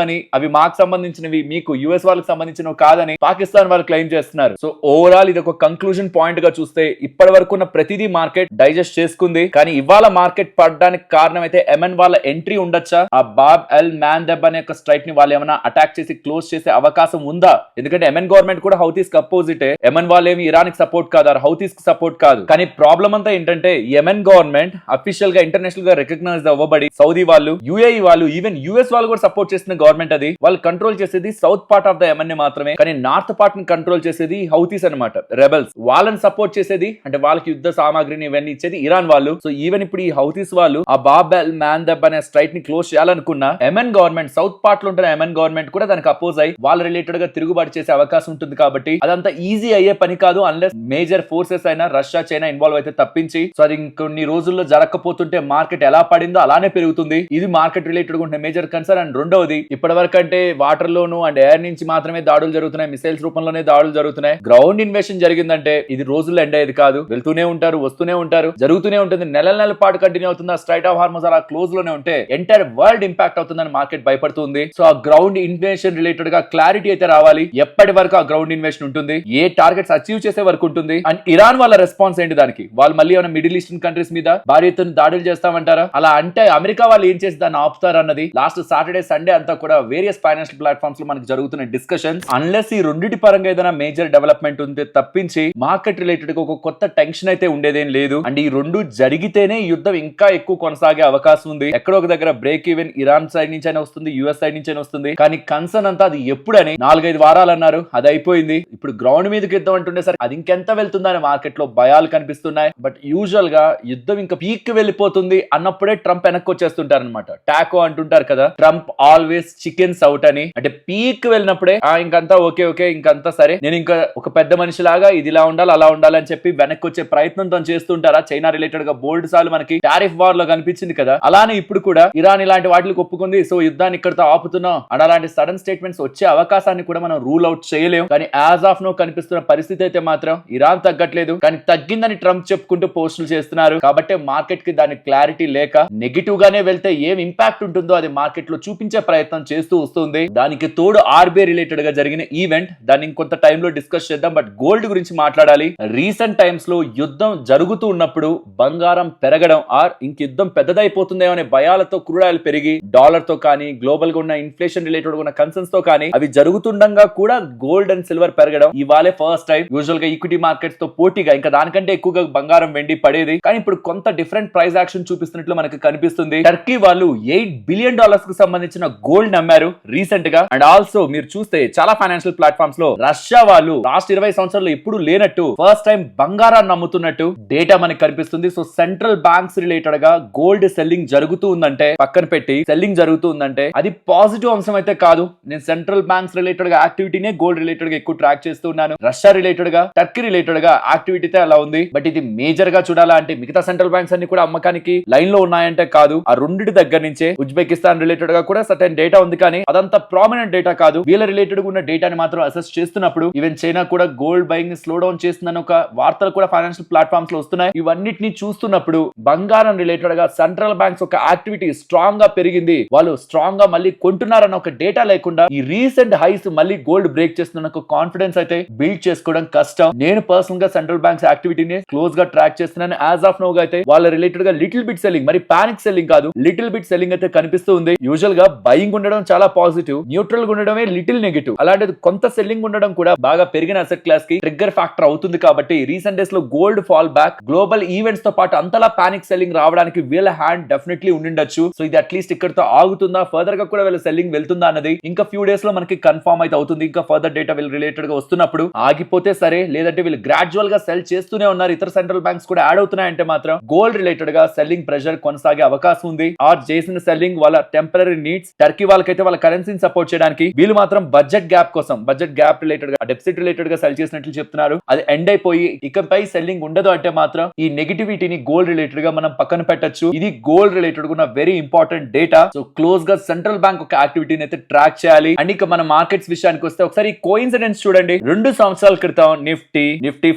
అని, అవి మాకు సంబంధించినవి, మీకు యుఎస్ వాళ్ళకి సంబంధించినవి కాదని పాకిస్తాన్ వాళ్ళు క్లెయిమ్ చేస్తున్నారు. సో ఓవరాల్ ఇది ఒక కంక్లూజన్ పాయింట్ గా చూస్తే ఇప్పటి వరకు ఉన్న ప్రతిదీ మార్కెట్ డైజెస్ట్ చేసుకుంది. కానీ ఇవాళ మార్కెట్ పడడానికి కారణం అయితే యెమెన్ వాళ్ళ ఎంట్రీ ఉండొచ్చా, ఆ బాబ్ ఎల్ మాందెబ్ అనే ఒక స్ట్రైక్ ని వాళ్ళు ఏమైనా అటాక్ చేసి క్లోజ్ చేసే అవకాశం ఉందా? ఎందుకంటే యెమెన్ గవర్నమెంట్ కూడా హౌతీస్ కి అపోజిటే. యెమెన్ వాళ్ళు ఏమి ఇరాన్ కి సపోర్ట్ కాదు, హౌతీస్ కి సపోర్ట్ కాదు. కానీ ప్రాబ్లం అంతా ఏంటంటే యెమెన్ గవర్నమెంట్ అఫీషియల్ గా ఇంటర్నేషనల్ గా రికగ్నైజ్ అవ్వబడి సౌదీ వాళ్ళు, యుఏఈ వాళ్ళు, ఈవెన్ యుఎస్ వాళ్ళు కూడా సపోర్ట్ చేస్తున్న గవర్నమెంట్ అది. వాళ్ళు కంట్రోల్ చేసేది south part of the Yemen ని మాత్రమే. కానీ నార్త్ పార్ట్ ని కంట్రోల్ చేసేది హౌతీస్ అన్నమాట, రెబెల్స్. వాళ్ళని సపోర్ట్ చేసేది, అంటే వాళ్ళకి యుద్ధ సామాగ్రిని ఇవన్నీ ఇచ్చేది ఇరాన్ వాళ్ళు. సో ఈవెన్ ఇప్పుడు ఈ హౌతీస్ వాళ్ళు ఆ బాబెల్ మ్యాన్ దెబ్ అనే స్ట్రైట్ ని క్లోజ్ చేయాలనుకున్న ఎంఎన్ గవర్నమెంట్ సౌత్ పార్ట్ లో ఉంటున్న ఎంఎన్ గవర్నమెంట్ కూడా దానికి అపోజ్ అయ్యి వాళ్ళ రిలేటెడ్ గా తిరుగుబాటు చేసే అవకాశం ఉంటుంది కాబట్టి అదంతా ఈజీ అయ్యే పని కాదు అన్లెస్ మేజర్ ఫోర్సెస్ అయినా రష్యా చైనా ఇన్వాల్వ్ అయితే తప్పించి. సో అది ఇంకొన్ని రోజుల్లో జరగకపోతుంటే మార్కెట్ ఎలా పడిందో అలానే పెరుగుతుంది. ఇది మార్కెట్ రిలేటెడ్ గా ఉంటే మేజర్ కన్సర్న్. అండ్ రెండవది ఇప్పటి వరకు అంటే వాటర్ లోను అండ్ ఎయిర్ నుంచి మాత్రమే దాడులు జరుగుతున్నాయి, మిసైల్స్ రూపంలోనే దాడులు జరుగుతున్నాయి. గ్రౌండ్ ఇన్వేషన్ జరిగిందంటే ఇది రోజుల్లో ఎండ్ అయ్యేది కాదు. వెళ్తూనే ఉంటారు, వస్తూనే ఉంటారు, జరుగుతూనే ఉంటుంది. నెలల పాటు కంటిన్యూ అవుతుంది. స్ట్రైట్ ఆఫ్ హార్మోస్ అలా క్లోజ్ లోనే ఉంటే ఎంటైర్ వరల్డ్ ఇంపాక్ట్ అవుతుందని మార్కెట్ భయపడుతుంది. సో ఆ గ్రౌండ్ ఇన్వేషన్ రిలేటెడ్ గా క్లారిటీ అయితే రావాలి. ఎప్పటి వరకు ఆ గ్రౌండ్ ఇన్వేషన్ ఉంటుంది, ఏ టార్గెట్స్ అచీవ్ చేసే వరకు ఉంటుంది, అండ్ ఇరాన్ వాళ్ళ రెస్పాన్స్ ఏంటి దానికి? వాళ్ళు మళ్ళీ ఏమైనా మిడిల్ ఈస్టర్న్ కంట్రీస్ మీద భారీ ఎత్తున దాడులు చేస్తామంటారా? అలా అంటే అమెరికా వాళ్ళు ఏం చేసి దాన్ని ఆపుతారు అన్నది లాస్ట్ సాటర్డే సండే అంతా కూడా వేరియస్ ఫైనాన్షియల్ ప్లాట్ఫామ్స్ లో మనకి జరుగుతున్న డిస్కషన్స్. అన్లెస్ ఈ రెండింటి పరంగా ఏదైనా మేజర్ డెవలప్మెంట్ ఉంటే తప్పించి మార్కెట్ రిలేటెడ్ గా ఒక కొత్త టెన్షన్ అయితే ఉండేదేం లేదు. అండ్ ఈ రెండు జరిగితేనే యుద్ధం ఇంకా ఎక్కువ కొనసాగే అవకాశం ఉంది. ఎక్కడో ఒక దగ్గర బ్రేక్ ఈవెన్ ఇరాన్ సైడ్ నుంచి అయినా వస్తుంది, యుఎస్ సైడ్ నుంచి అయినా వస్తుంది. కానీ కన్సర్న్ అంతా అది ఎప్పుడని 4-5 వారాలు అన్నారు, అది అయిపోయింది. ఇప్పుడు గ్రౌండ్ మీదకి యుద్ధం అంటుండేసరికి అది ఇంకెంత వెళ్తుందని మార్కెట్ లో భయాలు కనిపిస్తున్నాయి. బట్ యూజువల్ గా యుద్ధం ఇంకా పీక్ వెళ్ళిపోతుంది అన్నప్పుడే ట్రంప్ వెనక్కి వచ్చేస్తుంటారు అనమాట. టాకో అంటుంటారు కదా, ట్రంప్ ఆల్వేస్ చికెన్స్ అవుట్ అని. అంటే పీక్ వెళ్ళినప్పుడే ఇంకంతా ఓకే ఓకే ఇంకంతా సరే, నేను ఇంకా ఒక పెద్ద మనిషి లాగా ఇది ఇలా ఉండాలి అలా ఉండాలి అని చెప్పి వెనక్కి వచ్చే ప్రయత్నం తను చేస్తుంటారా? చైనా రిలేటెడ్ గా బోల్డ్ సార్లు మనకి టారిఫ్ వార్ లో కనిపించింది కదా. అలానే ఇప్పుడు కూడా ఇరాన్ ఇలాంటి వాటికి ఒప్పుకుంది. సో యుద్ధాన్ని ఇక్కడతో ఆపుతున్నాం అని అలాంటి సడన్ స్టేట్మెంట్స్ వచ్చే అవకాశాన్ని కూడా మనం రూల్ అవుట్ చేయలేం. కానీ యాజ్ ఆఫ్ నో కనిపిస్తున్న పరిస్థితి అయితే మాత్రం ఇరాన్ తగ్గట్లేదు, కానీ తగ్గిందని ట్రంప్ చెప్పుకుంటూ పోస్టులు చేస్తున్నారు. కాబట్టి మార్కెట్ కి దాని క్లారిటీ లేక నెగిటివ్ గానే వెళ్తే ఏం ఇంపాక్ట్ ఉంటుందో అది మార్కెట్ లో చూపించే ప్రయత్నం చేస్తూ వస్తుంది. దానికి తోడు ఆర్బీఐ రిలేటెడ్ గా జరిగిన ఈవెంట్, దాన్ని ఇంకొంత టైంలో డిస్కస్ చేద్దాం. బట్ గోల్డ్ గురించి మాట్లాడాలి. రీసెంట్ టైమ్స్ లో యుద్ధం జరుగుతూ ఉన్నప్పుడు బంగారం పెరగడం ఆర్ ఇంక యుద్ధం పెద్దదైపోతుందేమో అనే భయాలతో క్రూడ్ ఆయిల్ పెరిగి డాలర్ తో కానీ గ్లోబల్ గా ఉన్న ఇన్ఫ్లేషన్ రిలేటెడ్ ఉన్న కన్సర్న్స్ తో కానీ అవి జరుగుతుండగా కూడా గోల్డ్ అండ్ సిల్వర్ పెరగడం ఇవాళే ఫస్ట్ టైం. యూజువల్ గా ఈక్విటీ మార్కెట్స్ తో పోటీగా ఇంకా దానికంటే ఎక్కువగా బంగారం వెండి పడేది, కానీ ఇప్పుడు కొంత డిఫరెంట్ ప్రైస్ యాక్షన్ చూపిస్తున్నట్లు మనకి కనిపిస్తుంది. టర్కీ వాళ్ళు $8 బిలియన్ కు సంబంధించిన గోల్డ్ నమ్మారు రీసెంట్ గా. అండ్ ఆల్సో మీరు చూస్తే చాలా ఫైనాన్షియల్ ప్లాట్ఫామ్స్ లో రష్యా వాళ్ళు లాస్ట్ 20 సంవత్సరాల్లో ఎప్పుడు లేనట్టు ఫస్ట్ టైం బంగారాన్ని నమ్ముతున్నట్టు డేటా మనకి కనిపిస్తుంది. సో సెంట్రల్ బ్యాంక్స్ రిలేటెడ్ గా గోల్డ్ సెల్లింగ్ జరుగుతూ ఉందంటే, పక్కన పెట్టి సెల్లింగ్ జరుగుతూ ఉందంటే అది పాజిటివ్ అంశం అయితే కాదు. నేను సెంట్రల్ బ్యాంక్స్ రిలేటెడ్ గా యాక్టివిటీనే గోల్డ్ రిలేటెడ్ గా ఎక్కువ ట్రాక్ చేస్తున్నాను. రష్యా రిలేటెడ్ గా టర్కీ రిలేటెడ్ గా యాక్టివిటీ అలా ఉంది. బట్ ఇది మేజర్ గా చూడాలా అంటే మిగతా సెంట్రల్ బ్యాంక్స్ అన్ని కూడా అమ్మకానికి లైన్ లో ఉన్నాయంటే కాదు. ఆ రెండింటి దగ్గర నుంచే ఉజ్బెకిస్తాన్ రిలేటెడ్ గా కూడా సర్టెన్ డేటా ఉంది, కానీ అదంతా ప్రామినెంట్ డేటా కాదు. వీళ్ళ రిలేటెడ్ ఉన్న డేటాని మాత్రం అసెస్ చేస్తున్నప్పుడు ఈవెన్ చైనా కూడా గోల్డ్ బయింగ్ స్లో డౌన్ చేస్తుందని ఒక వార్తలు కూడా ఫైనాన్షియల్ ప్లాట్ఫామ్స్ లో వస్తున్నాయి. ఇవన్నిటిని చూస్తున్నప్పుడు బంగారం రిలేటెడ్ గా సెంట్రల్ బ్యాంక్స్ ఒక యాక్టివిటీ స్ట్రాంగ్ గా పెరిగింది, వాళ్ళు స్ట్రాంగ్ గా మళ్ళీ కొంటున్నారన్న ఒక డేటా లేకుండా ఈ రీసెంట్ హైస్ మళ్ళీ గోల్డ్ బ్రేక్ చేస్తున్న ఒక కాన్ఫిడెన్స్ అయితే బిల్డ్ చేసుకోవడం కష్టం. నేను పర్సనల్ గా సెంట్రల్ బ్యాంక్స్ యాక్టివిటీని క్లోజ్ గా ట్రాక్ చేస్తున్నాను. యాజ్ ఆఫ్ నో గా అయితే వాళ్ళ రిలేటెడ్ గా లిటిల్ బిట్ సెల్లింగ్, మరి పానిక్ సెల్లింగ్ కాదు, లిటిల్ బిట్ సెల్లింగ్ అయితే కనిపిస్తూ ఉంది. యూజువల్ గా బయింగ్ ఉండడం చాలా పాజిటివ్, న్యూట్రల్ గా ఉండడమే లిటిల్ నెగిటివ్. అలాంటిది కొంత సెల్లింగ్ ఉండడం కూడా బాగా పెరిగిన అసెట్ క్లాస్ కి ట్రిగ్గర్ ఫ్యాక్టర్ అవుతుంది. కాబట్టి రీసెంట్ డేస్ లో gold fall back, global events తో పాటు అంతలా పానిక్ సెల్లింగ్ రావడానికి వీళ్ళ హ్యాండ్ డెఫినెట్లీ ఉండిండొచ్చు. సో ఇది అట్లీస్ట్ ఇక్కడతో ఆగుతుందా, ఫర్దర్ గా కూడా వీళ్ళ సెల్లింగ్ వెళ్తుందా అన్నది ఇంకా ఫ్యూ డేస్ లో మనకి కన్ఫర్మ్ అయితే అవుతుంది. ఇంకా ఫర్దర్ డేటా వీళ్ళు రిలేటెడ్ గా వస్తున్నప్పుడు ఆగిపోతే సరే, లేదంటే వీళ్ళు గ్రాడ్యువల్ గా సెల్ చేస్తూనే ఉన్నారు, ఇతర సెంట్రల్ బ్యాంక్స్ కూడా యాడ్ అవుతున్నాయంటే మాత్రం గోల్డ్ రిలేటెడ్ గా సెల్లింగ్ ప్రెషర్ కొనసాగే అవకాశం ఉంది. ఆర్ చేసిన సెల్లింగ్ వాళ్ళ టెంపరరీ నీడ్స్. టర్కీ వాళ్ళకైతే వాళ్ళ కరెన్సీని సపోర్ట్ చేయడానికి, వీళ్ళు మాత్రం బడ్జెట్ గ్యాప్ కోసం, బడ్జెట్ గ్యాప్ రిలేటెడ్ గా డెఫిసిట్ రిలేటెడ్ గా సెల్ చేసినట్లు చెప్తున్నారు. అది ఎండ్ అయిపోయి ఇకపై సెల్లింగ్ ఉండదు అంటే మాత్రం ఈ నెగిటివిటీని గోల్డ్ రిలేటెడ్ గా మనం పక్కన పెట్టొచ్చు. ఇది గోల్డ్ రిలేటెడ్ గా very important data. So close గా సెంట్రల్ బ్యాంక్ ఒక యాక్టివిటీని అయితే ట్రాక్ చేయాలి. అండ్ ఇక మన మార్కెట్స్ విషయానికి వస్తే ఒకసారి కోఇన్సిడెన్స్ చూడండి. 2 సంవత్సరాల క్రితం Nifty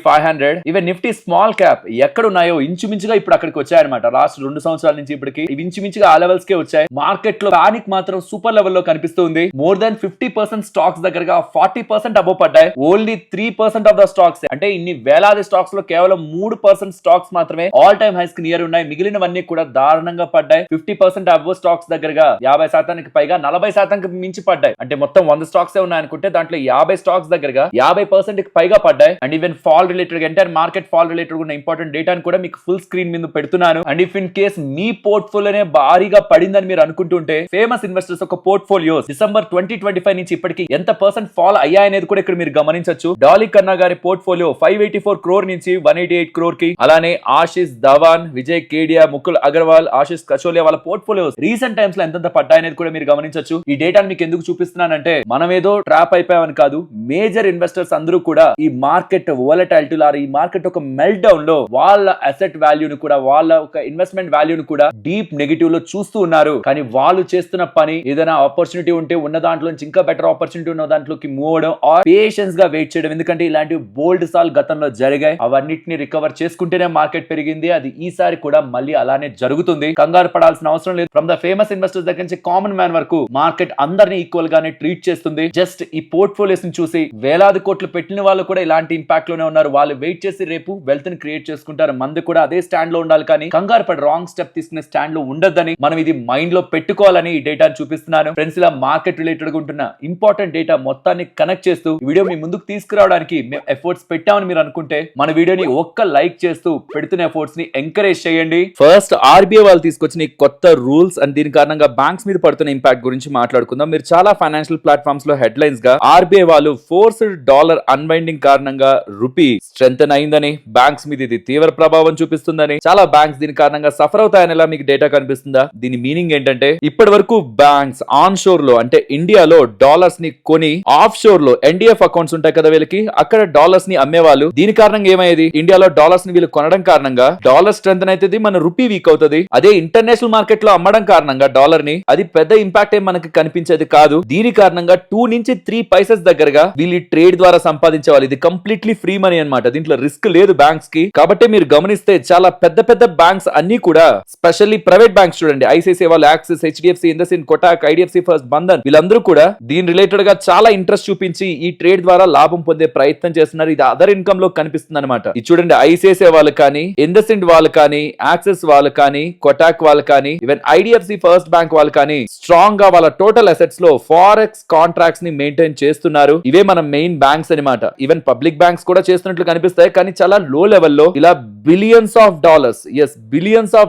500 even Nifty small cap ఎక్కడ ఉన్నాయో ఇంచుమించుగా ఇప్పుడు అక్కడికి వచ్చాయన్నమాట. లాస్ట్ 2 సంవత్సరాల నుంచి ఇప్పటికి ఇవి ఇంచుమించుగా ఆ లెవెల్స్ కే వచ్చాయి. మార్కెట్ లో పానిక్ మాత్రం సూపర్ లెవెల్ లో కనిపిస్తుంది. మోర్ దాన్ 50% స్టాక్స్ దగ్గరగా 40% అబోవ్ పడ్డాయి. ఓన్లీ 3% ఆఫ్ ద స్టాక్స్, అంటే ఇన్ని వేలాది స్టాక్స్ లో కేవలం 3% స్టాక్స్ మాత్రమే ఆల్ టైమ్ హైస్ కి నియర్ ఉన్నాయి. మిగిలినవన్నీ కూడా దారుణంగా పడ్డాయి. 50% అబోవ్ స్టాక్స్ దగ్గరగా 50% పైగా 40% మించి పడ్డాయి. అంటే మొత్తం 100 స్టాక్స్ ఉన్నాయి అనుకుంటే దాంట్లో 50 స్టాక్స్ దగ్గరగా 50% కి పైగా పడ్డాయి. And even fall related entire market fall related ఉన్న ఇంపార్టెంట్ డేటాను కూడా మీకు ఫుల్ స్క్రీన్ మీద పెడుతున్నాను. అండ్ ఇఫ్ ఇన్ కేస్ మీ పోర్ట్ఫోలియోనే భారీగా పడిందని మీరు అనుకుంటుంటే, ఫేమస్ ఇన్వెస్టర్స్ ఒక పోర్ట్ఫోలియో డిసెంబర్ 2025 నుంచి ఇప్పటికి ఎంత పర్సెంట్ ఫాల్ అయ్యాయనేది కూడా ఇక్కడ మీరు గమనించొచ్చు. డాలీ కన్నా గారి పోర్ట్ఫోలియో 584 crore నుంచి 188 crore కి, అలానే ఆశిష్ ధవాన్, విజయ్ కేడియా ముకుల్ అగర్వాల్, ఆశిష్ కచోలియా వాళ్ళ పోర్ట్ఫోలియోస్ రీసెంట్ టైమ్స్ లో ఎంత పడ్డాయనేది కూడా మీరు గమనించొచ్చు. ఈ డేటాను మీకు ఎందుకు చూపిస్తున్నానంటే మనం ఏదో ట్రాప్ అయిపోయామని కాదు, మేజర్ ఇన్వెస్టర్స్ అందరూ కూడా ఈ మార్కెట్ వోలటైలిటీ ఈ మార్కెట్ ఒక మెల్ట్ డౌన్ లో వాళ్ళ అసెట్ వాల్యూను కూడా, వాళ్ళ ఒక ఇన్వెస్ట్మెంట్ వాల్యూను కూడా డీప్ నెగటివ్ లో చూస్తూ ఉన్నారు. కానీ వాళ్ళు చేస్తున్న పని ఏదైనా ఆపర్చునిటీ ఉంటే ఉన్న దాంట్లో నుంచి ఇంకా బెటర్ ఆపర్చునిటీ ఉన్న దాంట్లోకి మూవ్ అవడం, పేషెన్స్ గా వెయిట్ చేయడం. ఎందుకంటే ఇలాంటి బోల్డ్ సాల్ గతంలో జరిగాయి, అవన్నిటిని రికవర్ చేసుకుంటేనే మార్కెట్ పెరిగింది. అది ఈసారి కూడా మళ్ళీ అలానే జరుగుతుంది. కంగారు పడాల్సిన అవసరం లేదు. ఫ్రమ్ ద ఫేమస్ ఇన్వెస్టర్స్ దగ్గర నుంచి కామన్ మ్యాన్ వరకు మార్కెట్ అందరినీ ఈక్వల్ గానే ట్రీట్ చేస్తుంది. జస్ట్ ఈ పోర్ట్ఫోలియోస్ ని చూసి వేలాది కోట్లు పెట్టిన వాళ్ళు కూడా ఇలాంటి ఇంపాక్ట్ లోనే ఉన్నారు. వాళ్ళు వెయిట్ చేసి రేపు వెల్త్ ని క్రియేట్ చేసుకుంటారు. మంది కూడా అదే స్టాండ్ లో ఉండాలి, కానీ కంగారు పడి రాంగ్ స్టెప్ తీసుకునే స్టాండ్ లో ఉండొద్దని మనం ఇది మైండ్ లో పెట్టుకోవాలని ఈ డేటా చూపిస్తున్నాను. ఫ్రెండ్స్, ఇలా మార్కెట్ రిలేటెడ్ గా ఉంటున్న ఇంపార్టెంట్ డేటా మొత్తాన్ని కనెక్ట్ చేస్తూ వీడియో మీ ముందుకు తీసుకురావడానికి మేము ఎఫర్ట్స్ పెట్టామని మీరు అనుకుంటే మన వీడియోని ఒక్క లైక్ చేస్తూ పెడుతున్న ఎఫర్ట్స్ ని ఎంకరేజ్ చేయండి. ఫస్ట్ ఆర్బీఐ వాళ్ళు తీసుకొచ్చిన కొత్త రూల్స్ అండ్ దీని కారణంగా బ్యాంక్స్ మీద పడుతున్న ఇంపాక్ట్ గురించి మాట్లాడుకుందాం. మీరు చాలా ఫైనాన్షియల్ ప్లాట్ఫామ్స్ లో హెడ్లైన్స్ గా ఆర్బీఐ వాళ్ళు ఫోర్స్డ్ డాలర్ అన్వైండింగ్ కారణంగా రూపీ స్ట్రెంథెన్ అయిందని, బ్యాంక్స్ మీద ఇది తీవ్ర ప్రభావం చూపిస్తుందని, చాలా బ్యాంక్స్ దీని కారణంగా సఫర్ అవుతాయని ఎలా మీకు డేటా కనిపిస్తుందా? దీని మీనింగ్ ఏంటంటే ఇప్పటి వరకు బ్యాంక్స్ ఆన్ షోర్ లో అంటే ఇండియాలో డాలర్స్ ని కొని ఆఫ్ షోర్ లో ఎన్డీఎఫ్ అకౌంట్స్ ఉంటాయి కదా వీళ్ళకి, అక్కడ డాలర్స్ ని అమ్మేవాళ్ళు. దీని కారణంగా ఏమయ్యేది, ఇండియాలో డాలర్స్ ని వీళ్ళు కొనడం కారణంగా డాలర్ స్ట్రెంథెన్ అవుతుంది, మన రూపీ వీక్ అవుతుంది. అదే ఇంటర్నేషనల్ మార్కెట్ లో అమ్మడం కారణంగా డాలర్ ని అది పెద్ద ఇంపాక్ట్ ఏం మనకి కనిపించేది కాదు. దీని కారణంగా 2 నుంచి 3 పైసెస్ దగ్గరగా వీళ్ళు ట్రేడ్ ద్వారా సంపాదించేవాళ్ళు. ఇది కంప్లీట్లీ ఫ్రీ మనీ అన్నమాట, దీంట్లో రిస్క్ లేదు బ్యాంక్స్ కి. కాబట్టి మీరు గమనిస్తే చాలా పెద్ద పెద్ద బ్యాంక్స్ అన్ని కూడా, స్పెషల్లీ ప్రైవేట్ బ్యాంక్స్ చూడండి, ఐసిఐసిఐ వాళ్ళు, axis, HDFC, IndusInd, Kotak, IDFC first, Bandhan, వీళ్ళందరూ కూడా దీని రిలేటెడ్ గా చాలా ఇంట్రెస్ట్ చూపించి ఈ ట్రేడ్ ద్వారా లాభం పొందే ప్రయత్నం చేస్తున్నారు. ఇది అదర్ ఇన్కమ్ లో కనిపిస్తుంది అనమాట. ఇది చూడండి, ఐసిఐసిఐ వాళ్ళు కానీ, ఇండస్ఇండ్ వాళ్ళు కానీ, యాక్సిస్ వాళ్ళు కానీ, కోటాక్ వాళ్ళు కానీ, ఈవెన్ ఐడిఎఫ్సి ఫస్ట్ బ్యాంక్ వాళ్ళు కానీ స్ట్రాంగ్ గా వాళ్ళ టోటల్ అసెట్స్ లో ఫారెక్స్ కాంట్రాక్ట్స్ ని మెయింటైన్ చేస్తున్నారు. ఇవే మన మెయిన్ బ్యాంక్స్ అనమాట. ఈవెన్ పబ్లిక్ బ్యాంక్స్ కూడా చేస్తున్నట్లు కనిపిస్తాయి, కానీ చాలా లో లెవెల్లో ఇలా బిలియన్స్ ఆఫ్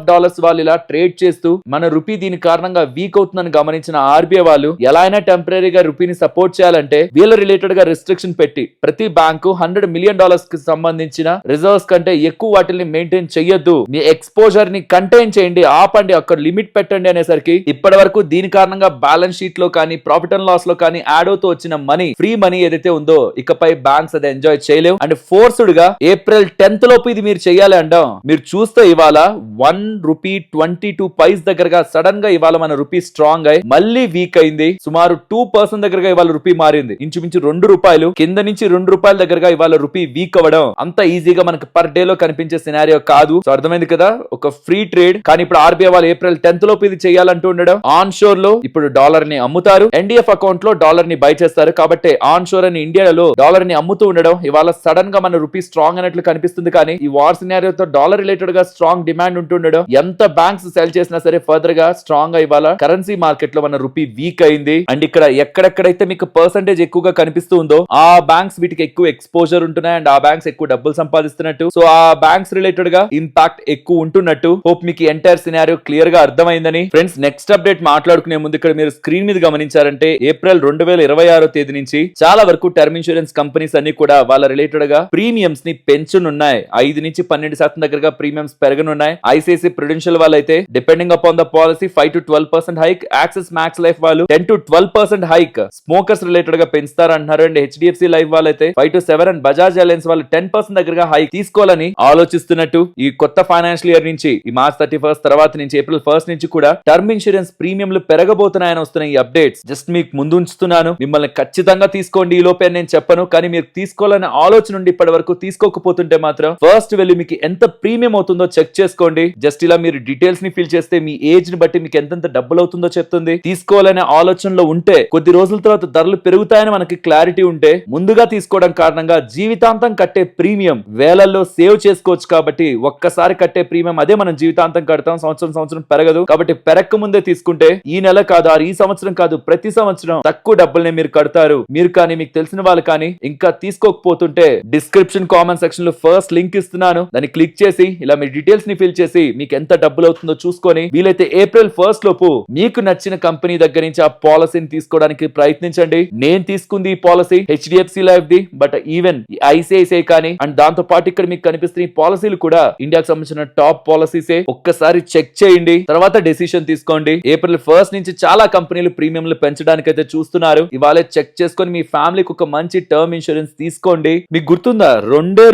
డాలర్స్ వాళ్ళు ఇలా ట్రేడ్ చేస్తూ మన రూపీ దీని కారణంగా వీక్ అవుతుందని గమనించిన ఆర్బీఐ వాళ్ళు ఎలా అయినా టెంపరీగా రూపీని సపోర్ట్ చేయాలంటే వీళ్ళ రిలేటెడ్ గా రిస్ట్రిక్షన్ పెట్టి ప్రతి బ్యాంకు $100 మిలియన్ కి సంబంధించిన రిజర్వ్స్ కంటే ఎక్కువ వాటిని మెయింటైన్ చేయొద్దు, మీ ఎక్స్పోజర్ ని కంటైన్ చేయండి, ఆపండి, అక్కడ లిమిట్ పెట్టండి అనేసరికి ఇప్పటి వరకు దీని కారణంగా బ్యాలెన్స్ షీట్ లో కానీ, ప్రాఫిట్ అండ్ లాస్ లో కానీ యాడ్ అవుతూ వచ్చిన మనీ, ఫ్రీ మనీ ఏదైతే ఉందో, ఇకపై బ్యాంక్స్ అది ఎంజాయ్ చేయలేవు. అండ్ ఫోర్స్డ్ గా April 10th లోపు ఇది మీరు చేయాలి అంటాం. మీరు చూస్తే ఇవాళ ₹1.22 దగ్గరగా సడన్ గా ఇవాళ మన రూపీ స్ట్రాంగ్ అయి మళ్ళీ వీక్ అయింది. సుమారు 2% దగ్గరగా ఇవాళ రూపీ మారింది. ఇంచుమించు ₹2 కింద నుంచి ₹2 దగ్గరగా ఇవాళ రూపీ వీక్ అవ్వడం అంత ఈజీగా మనకు పర్ డే లో కనిపించే సినారియో కాదు. సో అర్థమైంది కదా, ఒక ఫ్రీ ట్రేడ్. కానీ ఇప్పుడు ఆర్బీఐ వాళ్ళు April 10th లోపు ఇది చేయాలంటూ ఉండడం. ఆన్ షోర్ లో ఇప్పుడు డాలర్ ని అమ్ముతారు, ఎన్డీఎఫ్ అకౌంట్ లో డాలర్ ని బై చేస్తారు. కాబట్టి ఆన్ షోర్ అని ఇండియాలో డాలర్ ని అమ్ముతూ ఉండడం ఇవాళ సడన్ గా మన రూపీ స్ట్రాంగ్ అన్నట్లు కనిపిస్తుంది. కానీ ఈ వార్ సినారియోతో డాలర్ రిలేటెడ్ గా స్ట్రాంగ్ డిమాండ్ ఉంటుండడం, ఎంత బ్యాంక్స్ సెల్ చేసినా సరే ఫర్దర్ గా స్ట్రాంగ్ గా ఇవాళ కరెన్సీ మార్కెట్ లో మన రూపీ వీక్ అయింది. అండ్ ఇక్కడ ఎక్కడెక్కడైతే మీకు పర్సెంటేజ్ ఎక్కువగా కనిపిస్తూ ఉందో ఆ బ్యాంక్స్ వీటికి ఎక్కువ ఎక్స్పోజర్ ఉంటున్నాయి అండ్ ఆ బ్యాంక్స్ ఎక్కువ డబ్బులు సంపాదిస్తున్నట్టు, సో ఆ బ్యాంక్స్ రిలేటెడ్ గా ఇంపాక్ట్ ఎక్కువ ఉంటున్నట్టు. హోప్ మీకు ఎంటైర్ సినారియో క్లియర్ గా అర్థమైందని. ఫ్రెండ్స్, నెక్స్ట్ అప్డేట్ మాట్లాడుకునే ముందు ఇక్కడ మీరు స్క్రీన్ మీద గమనించారంటే April 2026 నుంచి చాలా వరకు టర్మ్ ఇన్సూరెన్స్ కంపెనీస్ అన్ని కూడా వాళ్ళ రిలేటెడ్ గా ప్రీమియమ్స్ ని పెంచునున్నాయి. 5 నుంచి 12% దగ్గరగా ప్రీమియమ్స్ పెరగనున్నాయి. ఐసిఐసిఐ ప్రుడెన్షియల్ వాళ్ళైతే depending upon the policy 5 to 12% hike, axis max life వాళ్ళు 10 to 12% హైక్ స్మోకర్స్ రిలేటెడ్ గా పెంచుతారు అంటున్నారు. అండ్ హెచ్డిఎఫ్సి లైఫ్ వాళ్ళైతే 5 to 7 అండ్ బజాజ్ అలయన్స్ వాళ్ళు 10% దగ్గరగా హైక్ తీసుకోవాలని ఆలోచిస్తున్నట్టు. ఈ కొత్త ఫైనాన్షియల్ ఇయర్ నుంచి ఈ March 31st తర్వాత నుంచి April 1st నుంచి కూడా టర్మ్ ఇన్సూరెన్స్ ప్రీమియంలు పెరగబోతున్నాయని వస్తున్న ఈ అప్డేట్స్ జస్ట్ మీకు ముందు ఉంచుతున్నాను. మిమ్మల్ని ఖచ్చితంగా తీసుకోండి ఈ లోపే నేను చెప్పను, కానీ మీరు తీసుకోవాలనే ఆలోచన నుండి ఇప్పటి వరకు తీసుకోకపోతుంటే మాత్రం ఫస్ట్ వెళ్ళి మీకు ఎంత ప్రీమియం అవుతుందో చెక్ చేసుకోండి. జస్ట్ ఇలా మీరు డీటెయిల్స్ ని ఫిల్ చేస్తే మీ ఏజ్ ని బట్టి మీకు ఎంతెంత డబ్బులు అవుతుందో చెప్తుంది. తీసుకోవాలనే ఆలోచనలో ఉంటే కొద్ది రోజుల తర్వాత ధరలు పెరుగుతాయని మనకి క్లారిటీ ఉంటే ముందుగా తీసుకోవడం కారణంగా జీవితాంతం కట్టే ప్రీమియం వేలల్లో సేవ్ చేసుకోవచ్చు. కాబట్టి ఒక్కసారి కట్టే ప్రీమియం అదే మనం జీవితాంతం కడతాం, సంవత్సరం పెరగదు. కాబట్టి పెరక్క ముందే తీసుకుంటే ఈ నెల కాదు, ఈ సంవత్సరం కాదు, ప్రతి సంవత్సరం తక్కువ డబ్బుల్ని మీరు కడతారు. మీరు కానీ మీకు తెలిసిన వాళ్ళు కానీ ఇంకా తీసుకోకపోతుంటే డిస్క్రిప్షన్ కామెంట్ సెక్షన్ లో ఫస్ట్ లింక్ ఇస్తున్నాను, దాన్ని క్లిక్ చేసి ఇలా మీ డీటెయిల్స్ ని ఫిల్ చేసి మీకు ఎంత డబ్బులు అవుతుందో చూసుకొని వీలైతే April 1st లోపు మీకు నచ్చిన కంపెనీ దగ్గర నుంచి ఆ పాలసీని తీసుకోవడానికి ప్రయత్నించండి. నేను తీసుకుంది ఈ policy HDFC life the, but even ICICI కానీ అండ్ దాంతో పాటు ఇక్కడ మీకు కనిపిస్తున్న ఈ పాలసీలు కూడా ఇండియాకి సంబంధించిన టాప్ పాలసీ అనాలిసిస్ ఒక్కసారి చెక్ చేయండి, తర్వాత డెసిషన్ తీసుకోండి. ఏప్రిల్ 1 నుంచి చాలా కంపెనీలు ప్రీమియంలు పెంచడానికి అయితే చూస్తున్నారు. ఇవాళ చెక్ చేసుకొని మీ ఫ్యామిలీకి ఒక మంచి టర్మ్ ఇన్సూరెన్స్ తీసుకోండి. మీకు గుర్తుందా,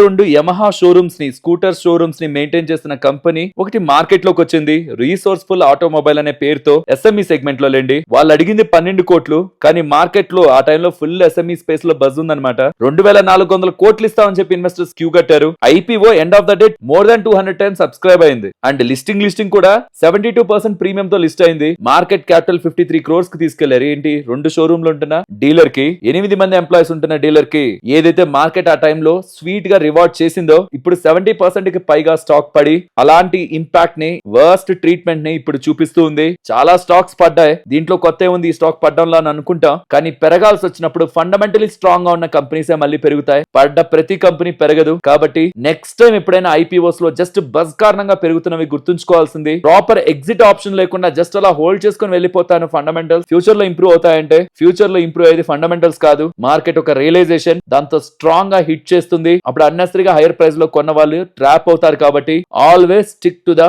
రెండు యమహా షోరూమ్స్ ని, స్కూటర్ షోరూమ్స్ ని మెయింటైన్ చేస్తున్న కంపెనీ ఒకటి మార్కెట్ లోకి వచ్చింది. రీసోర్స్ఫుల్ ఆటోమొబైల్ అనే పేరుతో ఎస్ఎంఈ సెగ్మెంట్ లో లేండి. వాళ్ళు అడిగింది 12 కోట్లు, కానీ మార్కెట్ లో ఆ టైంలో ఫుల్ ఎస్ఎంఈ స్పేస్ లో బజ్ ఉందన్నమాట. 2400 కోట్లు ఇస్తామని చెప్పి ఇన్వెస్టర్స్ క్యూ కట్టారు. IPO end of the day more than 200 times subscribe అయింది. అండ్ లిస్టింగ్ కూడా 72% ప్రీమియం తో లిస్ట్ అయింది. మార్కెట్ క్యాపిటల్ 53 crores కి తీసుకెళ్లారు. ఏంటి, 2 షోరూమ్లు ఉంటున్న డీలర్ కి, 8 మంది ఎంప్లాయీస్ ఉంటున్న డీలర్ కి ఏదైతే మార్కెట్ ఆ టైంలో స్వీట్ గా రివార్డ్ చేసిందో, ఇప్పుడు 70% కి పైగా స్టాక్ పడి అలాంటి ఇంపాక్ట్ ని, వర్స్ట్ ట్రీట్మెంట్ ని ఇప్పుడు చూపిస్తూ ఉంది. చాలా స్టాక్స్ పడ్డాయి. దీంట్లో కొత్త ఉంది ఈ స్టాక్ పడ్డంలో అని అనుకుంటాం, కానీ పెరగాల్సి వచ్చినప్పుడు ఫండమెంటలీ స్ట్రాంగ్ గా ఉన్న కంపెనీస్ మళ్ళీ పెరుగుతాయి. పడ్డ ప్రతి కంపెనీ పెరగదు. కాబట్టి నెక్స్ట్ టైం ఎప్పుడైనా ఐపీఓస్ లో జస్ట్ బజ్ కారణంగా పెరుగుతున్నవి గుర్తుంచుకోవాల్సింది. ప్రాపర్ ఎగ్జిట్ ఆప్షన్ లేకుండా జస్ట్ అలా హోల్డ్ చేసుకుని వెళ్ళిపోతాను. ఫండమెంటల్స్ ఫ్యూచర్ లో ఇంప్రూవ్ అవుతాయంటే, ఫ్యూచర్ లో ఇంప్రూవ్ అయ్యేది ఫండమెంటల్స్ కాదు, మార్కెట్ ఒక రియలైజేషన్ దాంతో స్ట్రాంగ్ గా హిట్ చేస్తుంది. అప్పుడు అన్నెసరీగా హైయర్ ప్రైస్ లో కొన్న వాళ్ళు ట్రాప్ అవుతారు. కాబట్టి always stick to the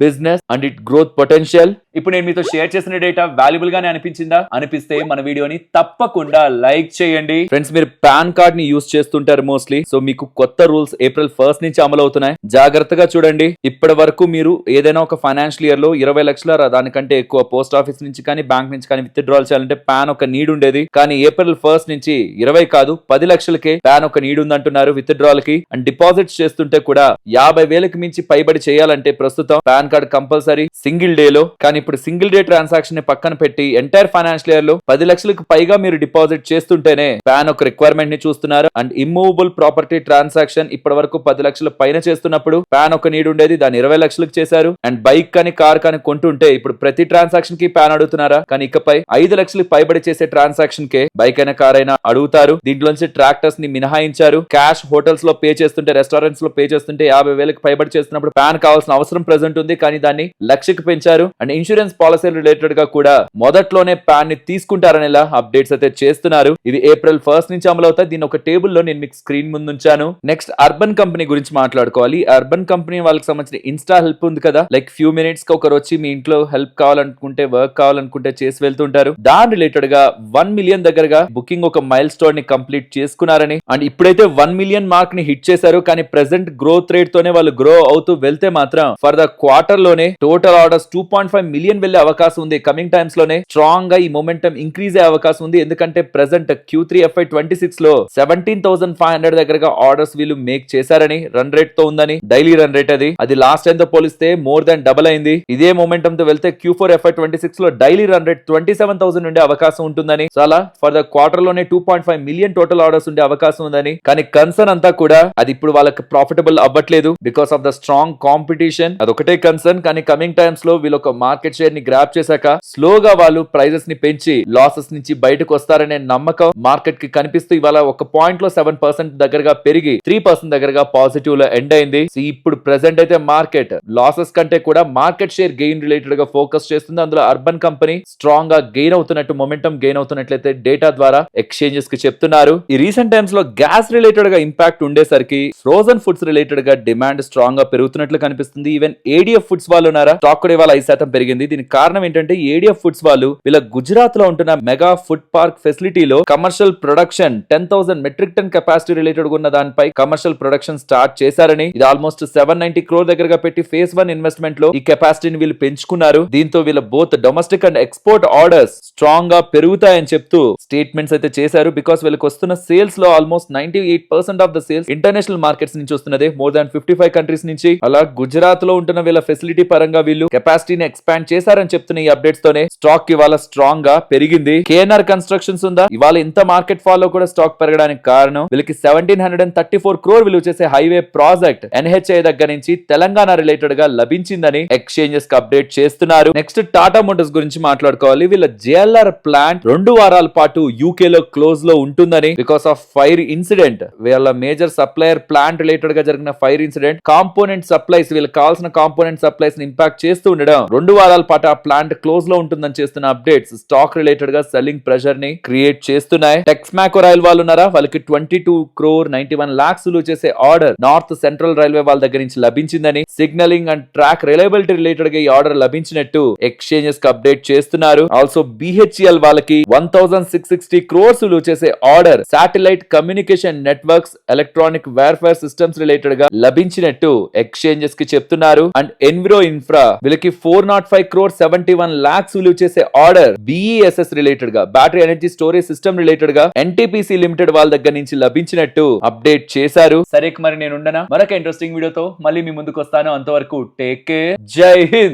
business and it growth potential. ఇప్పుడు నేను మీతో షేర్ చేసిన డేటా వాల్యుబుల్ గానే అనిపించిందా? అనిపిస్తే మన వీడియోని తప్పకుండా లైక్ చేయండి. ఫ్రెండ్స్, మీరు పాన్ కార్డ్ ని యూస్ చేస్తుంటారు మోస్ట్లీ. సో మీకు కొత్త రూల్స్ ఏప్రిల్ 1 నుంచి అమలు అవుతున్నాయి. జాగ్రత్తగా చూడండి. ఇప్పటి వరకు మీరు ఏదైనా ఒక ఫైనాన్షియల్ ఇయర్ లో 20 లక్షల దానికంటే ఎక్కువ పోస్ట్ ఆఫీస్ నుంచి కానీ బ్యాంక్ నుంచి కానీ విత్డ్రాల్ చేయాలంటే పాన్ ఒక నీడ్ ఉండేది. కానీ ఏప్రిల్ 1 నుంచి 20 కాదు 10 లక్షలకే పాన్ ఒక నీడ్ ఉందంటున్నారు విత్డ్రాల్ కి. అండ్ డిపాజిట్స్ చేస్తుంటే కూడా 50,000కి మించి పైబడి చేయాలంటే ప్రస్తుతం pan card compulsory single day లో. కానీ ఇప్పుడు సింగిల్ డే ట్రాన్సాక్షన్ ని పక్కన పెట్టి ఎంటైర్ ఫైనాన్షియల్ ఇయర్ లో 10 లక్షలకు పైగా మీరు డిపాజిట్ చేస్తుంటేనే పాన్ ఒక రిక్వైర్మెంట్ ని చూస్తున్నారు. అండ్ ఇమ్మూవబుల్ ప్రాపర్టీ ట్రాన్సాక్షన్ ఇప్పటి వరకు 10 లక్షల పైన చేస్తున్నప్పుడు పాన్ ఒక నీడ్ ఉండేది, దాన్ని 20 లక్షలకు చేశారు. అండ్ బైక్ కానీ కార్ కానీ కొంటుంటే ఇప్పుడు ప్రతి ట్రాన్సాక్షన్ కి పాన్ అడుగుతున్నారా? కానీ ఇకపై 5 లక్షలకు పైబడి చేసే ట్రాన్సాక్షన్ కే బైక్ అయినా కార్ అయినా అడుగుతారు. దీంట్లోంచి ట్రాక్టర్స్ ని మినహాయించారు. క్యాష్ హోటల్స్ లో పే చేస్తుంటే, రెస్టారెంట్స్ లో పే చేస్తుంటే 50,000కి పైబడి చేస్తున్నప్పుడు పాన్ కావాల్సిన అవసరం ప్రెసెంట్ ఉంది, కానీ దాన్ని లక్షకు పెంచారు. అండ్ ఇన్సూరెన్స్ పాలసీ రిలేటెడ్ గా కూడా మొదట్లోనే పాన్ ని తీసుకుంటారనేలా అప్డేట్స్ అయితే చేస్తున్నారు. ఇది ఏప్రిల్ 1 నుంచి అమలు అవుతాయి. దీని ఒక టేబుల్ లో నేను మీకు స్క్రీన్ ముందు ఉంచాను. నెక్స్ట్ అర్బన్ కంపెనీ గురించి మాట్లాడుకోవాలి. అర్బన్ కంపెనీ వాళ్ళకి సంబంధించిన ఇన్స్టా హెల్ప్ ఉంది కదా, లైక్ ఫ్యూ మినిట్స్ కి ఒకరు వచ్చి మీ ఇంట్లో హెల్ప్ కావాలనుకుంటే, వర్క్ కావాలనుకుంటే చేసి వెళ్తుంటారు. దాని రిలేటెడ్ గా 1 మిలియన్ దగ్గరగా బుకింగ్ ఒక మైల్ స్టోన్ ని కంప్లీట్ చేసుకున్నారని, అండ్ ఇప్పుడైతే 1 మిలియన్ మార్క్ ని హిట్ చేశారు. కానీ ప్రెసెంట్ గ్రోత్ రేట్ తోనే వాళ్ళు గ్రో అవుతూ వెళ్తే మాత్రం ఫర్ ద క్వార్టర్ లోనే టోటల్ ఆర్డర్స్ 2.5 మిలియన్ వెళ్లే అవకాశం ఉంది. కమింగ్ టైమ్స్ లోనే స్ట్రాంగ్ గా ఈ మొమెంటం ఇంక్రీజ్ అయ్యే అవకాశం ఉంది. ఎందుకంటే ప్రెసెంట్ Q3 FY26 లో 17,500 దగ్గరగా ఆర్డర్స్ వీళ్ళు మేక్ చేశారని, రన్ రేట్ తో ఉందని, డైలీ రన్ రేట్ అది లాస్ట్ టైం తో పోలిస్తే మోర్ దాన్ డబుల్ అయింది. ఇదే మొమెంటం తో వెళ్తే Q4 FY26 లో డైలీ రన్ రేట్ 27,000 ఉండే అవకాశం ఉంటుందని, చాలా ఫర్ ద క్వార్టర్ లోనే 2.5 మిలియన్ టోటల్ ఆర్డర్స్ ఉండే అవకాశం ఉందని. కానీ కన్సర్న్ అంతా కూడా అది ఇప్పుడు వాళ్ళకి ప్రాఫిటబుల్ అవ్వట్లేదు because of the strong competition. అదొకటే కన్సర్న్. కానీ కమింగ్ టైమ్స్ లో వీళ్ళు ఒక మార్కెట్ షేర్ ని గ్రాప్ చేశాక స్లోగా వాళ్ళు ప్రైజెస్ ని పెంచి లాసెస్ నుంచి బయటకు వస్తారనే నమ్మకం మార్కెట్ కి కనిపిస్తూ ఇవాళ ఒక పాయింట్ లో 7% దగ్గరగా పెరిగి 3% దగ్గరగా పాజిటివ్ లో ఎండ్ అయింది. ఇప్పుడు ప్రెసెంట్ అయితే మార్కెట్ లాసెస్ కంటే కూడా మార్కెట్ షేర్ గెయిన్ రిలేటెడ్ గా ఫోకస్ చేస్తుంది. అందులో అర్బన్ కంపెనీ స్ట్రాంగ్ గా గెయిన్ అవుతున్నట్టు, మొమెంటం గెయిన్ అవుతున్నట్లయితే డేటా ద్వారా ఎక్స్చేంజెస్ కి చెప్తున్నారు. ఈ రీసెంట్ టైమ్స్ లో గ్యాస్ రిలేటెడ్ గా ఇంపాక్ట్ ఉండేసరికి ఫ్రోజన్ ఫుడ్స్ రిలేటెడ్ గా డిమాండ్ స్ట్రాంగ్ గా పెరుగుతున్నట్లు కనిపిస్తుంది. ఈవెన్ ఏడిఎఫ్ ఫుడ్స్ వాళ్ళు ఉన్నారా, స్టాక్ కూడా ఇవాళ 5% పెరిగింది. దీనికి కారణం ఏంటంటే ఏడిఎఫ్ ఫుడ్స్ వాళ్ళు వీళ్ళ గుజరాత్ లో ఉంటున్న మెగా ఫుడ్ పార్క్ ఫెసిలిటీలో commercial production 10,000 metric ton capacity related ఉన్న దానిపై కమర్షియల్ ప్రొడక్షన్ స్టార్ట్ చేశారని, ఇది ఆల్మోస్ట్ 790 crore దగ్గరగా పెట్టి ఫేజ్ 1 ఇన్వెస్ట్మెంట్ లో ఈ కెపాసిటీని వీళ్ళు పెంచుకున్నారు. దీంతో వీళ్ళ both domestic and export orders strong గా పెరుగుతాయని చెప్తూ స్టేట్మెంట్స్ అయితే చేశారు. బికాస్ వీళ్ళకి వస్తున్న సేల్స్ లో almost 98% of the sales international markets నుంచి వస్తున్నదే, మోర్ దాన్ 55 కంట్రీస్ నుంచి. అలా గుజరాత్ లో ఉంటున్న వీళ్ళ ఫెసిలిటీ పరంగా వీళ్ళు కెపాసిటీని ఎక్స్పాండ్ చేశారని చెప్తున్న ఈ అప్డేట్స్ తోనే స్టాక్ ఇవాళ స్ట్రాంగ్ గా పెరిగింది. KNR కన్స్ట్రక్షన్స్ ఉందా, ఇవాళ ఇంత మార్కెట్ ఫాల్ లో కూడా స్టాక్ పెరగడానికి కారణం వీళ్ళకి 1734 crore విలువ చేసే హైవే ప్రాజెక్ట్ NHAI దగ్గర నుంచి తెలంగాణ రిలేటెడ్ గా లభించిందని ఎక్స్చేంజెస్ కి అప్డేట్ చేస్తున్నారు. నెక్స్ట్ టాటా మోటార్స్ గురించి మాట్లాడుకోవాలి. వీళ్ళ JLR ప్లాంట్ 2 వారాల పాటు UK లో క్లోజ్ లో ఉంటుందని బికాస్ ఆఫ్ ఫైర్ ఇన్సిడెంట్. వీళ్ళ మేజర్ సప్లయర్ ప్లాంట్ రిలేటెడ్ గా జరిగిన ఫైర్ ఇన్సిడెంట్ కాంపోనెంట్ సప్లైస్, వీళ్ళకి కావాల్సిన కాంపోనెంట్ సప్లైస్ ని ఇంపాక్ట్ చేస్తూ ఉండడం 2 వారాల పాటు ఆ ప్లాంట్ క్లోజ్ లో ఉంటుందని చేస్తున్న అప్డేట్స్ స్టాక్ రిలేటెడ్ గా సెల్లింగ్ ప్రెషర్ ని క్రియేట్ చేస్తున్నాయి. టెక్స్మాకో రైల్ వాళ్ళు ఉన్నారా, వాళ్ళకి 22 crore 91 lakhs విలువ చేసే ఆర్డర్ నార్త్ సెంట్రల్ రైల్వే వాళ్ళ దగ్గర నుంచి లభించిందని, signal signalling and track reliability related గా ఈ ఆర్డర్ లభించినట్టు ఎక్స్చేంజెస్ కి అప్డేట్ చేస్తున్నారు. ఆల్సో BHEL వాళ్ళకి 1660 క్రోర్స్ విలువ చేసే order satellite communication networks electronic warfare systems related గా లభించినట్టు ఎక్స్చేంజెస్ కి చెప్తున్నారు. అండ్ ఎన్విరో ఇన్ఫ్రా వీళ్ళకి 405 crore 71 lakhs విలువ చేసే ఆర్డర్ BESS రిలేటెడ్ గా battery energy storage system related గా NTPC లిమిటెడ్ వాళ్ళ దగ్గర నుంచి లభించినట్టు అప్డేట్ చేశారు. సరే మరి నేను ఉండనా మరొక ఇంట్రెస్టింగ్ వీడియోతో మళ్ళీ మీ ముందుకు వస్తాను. అంతవరకు టేక్ కేర్. జై హింద్.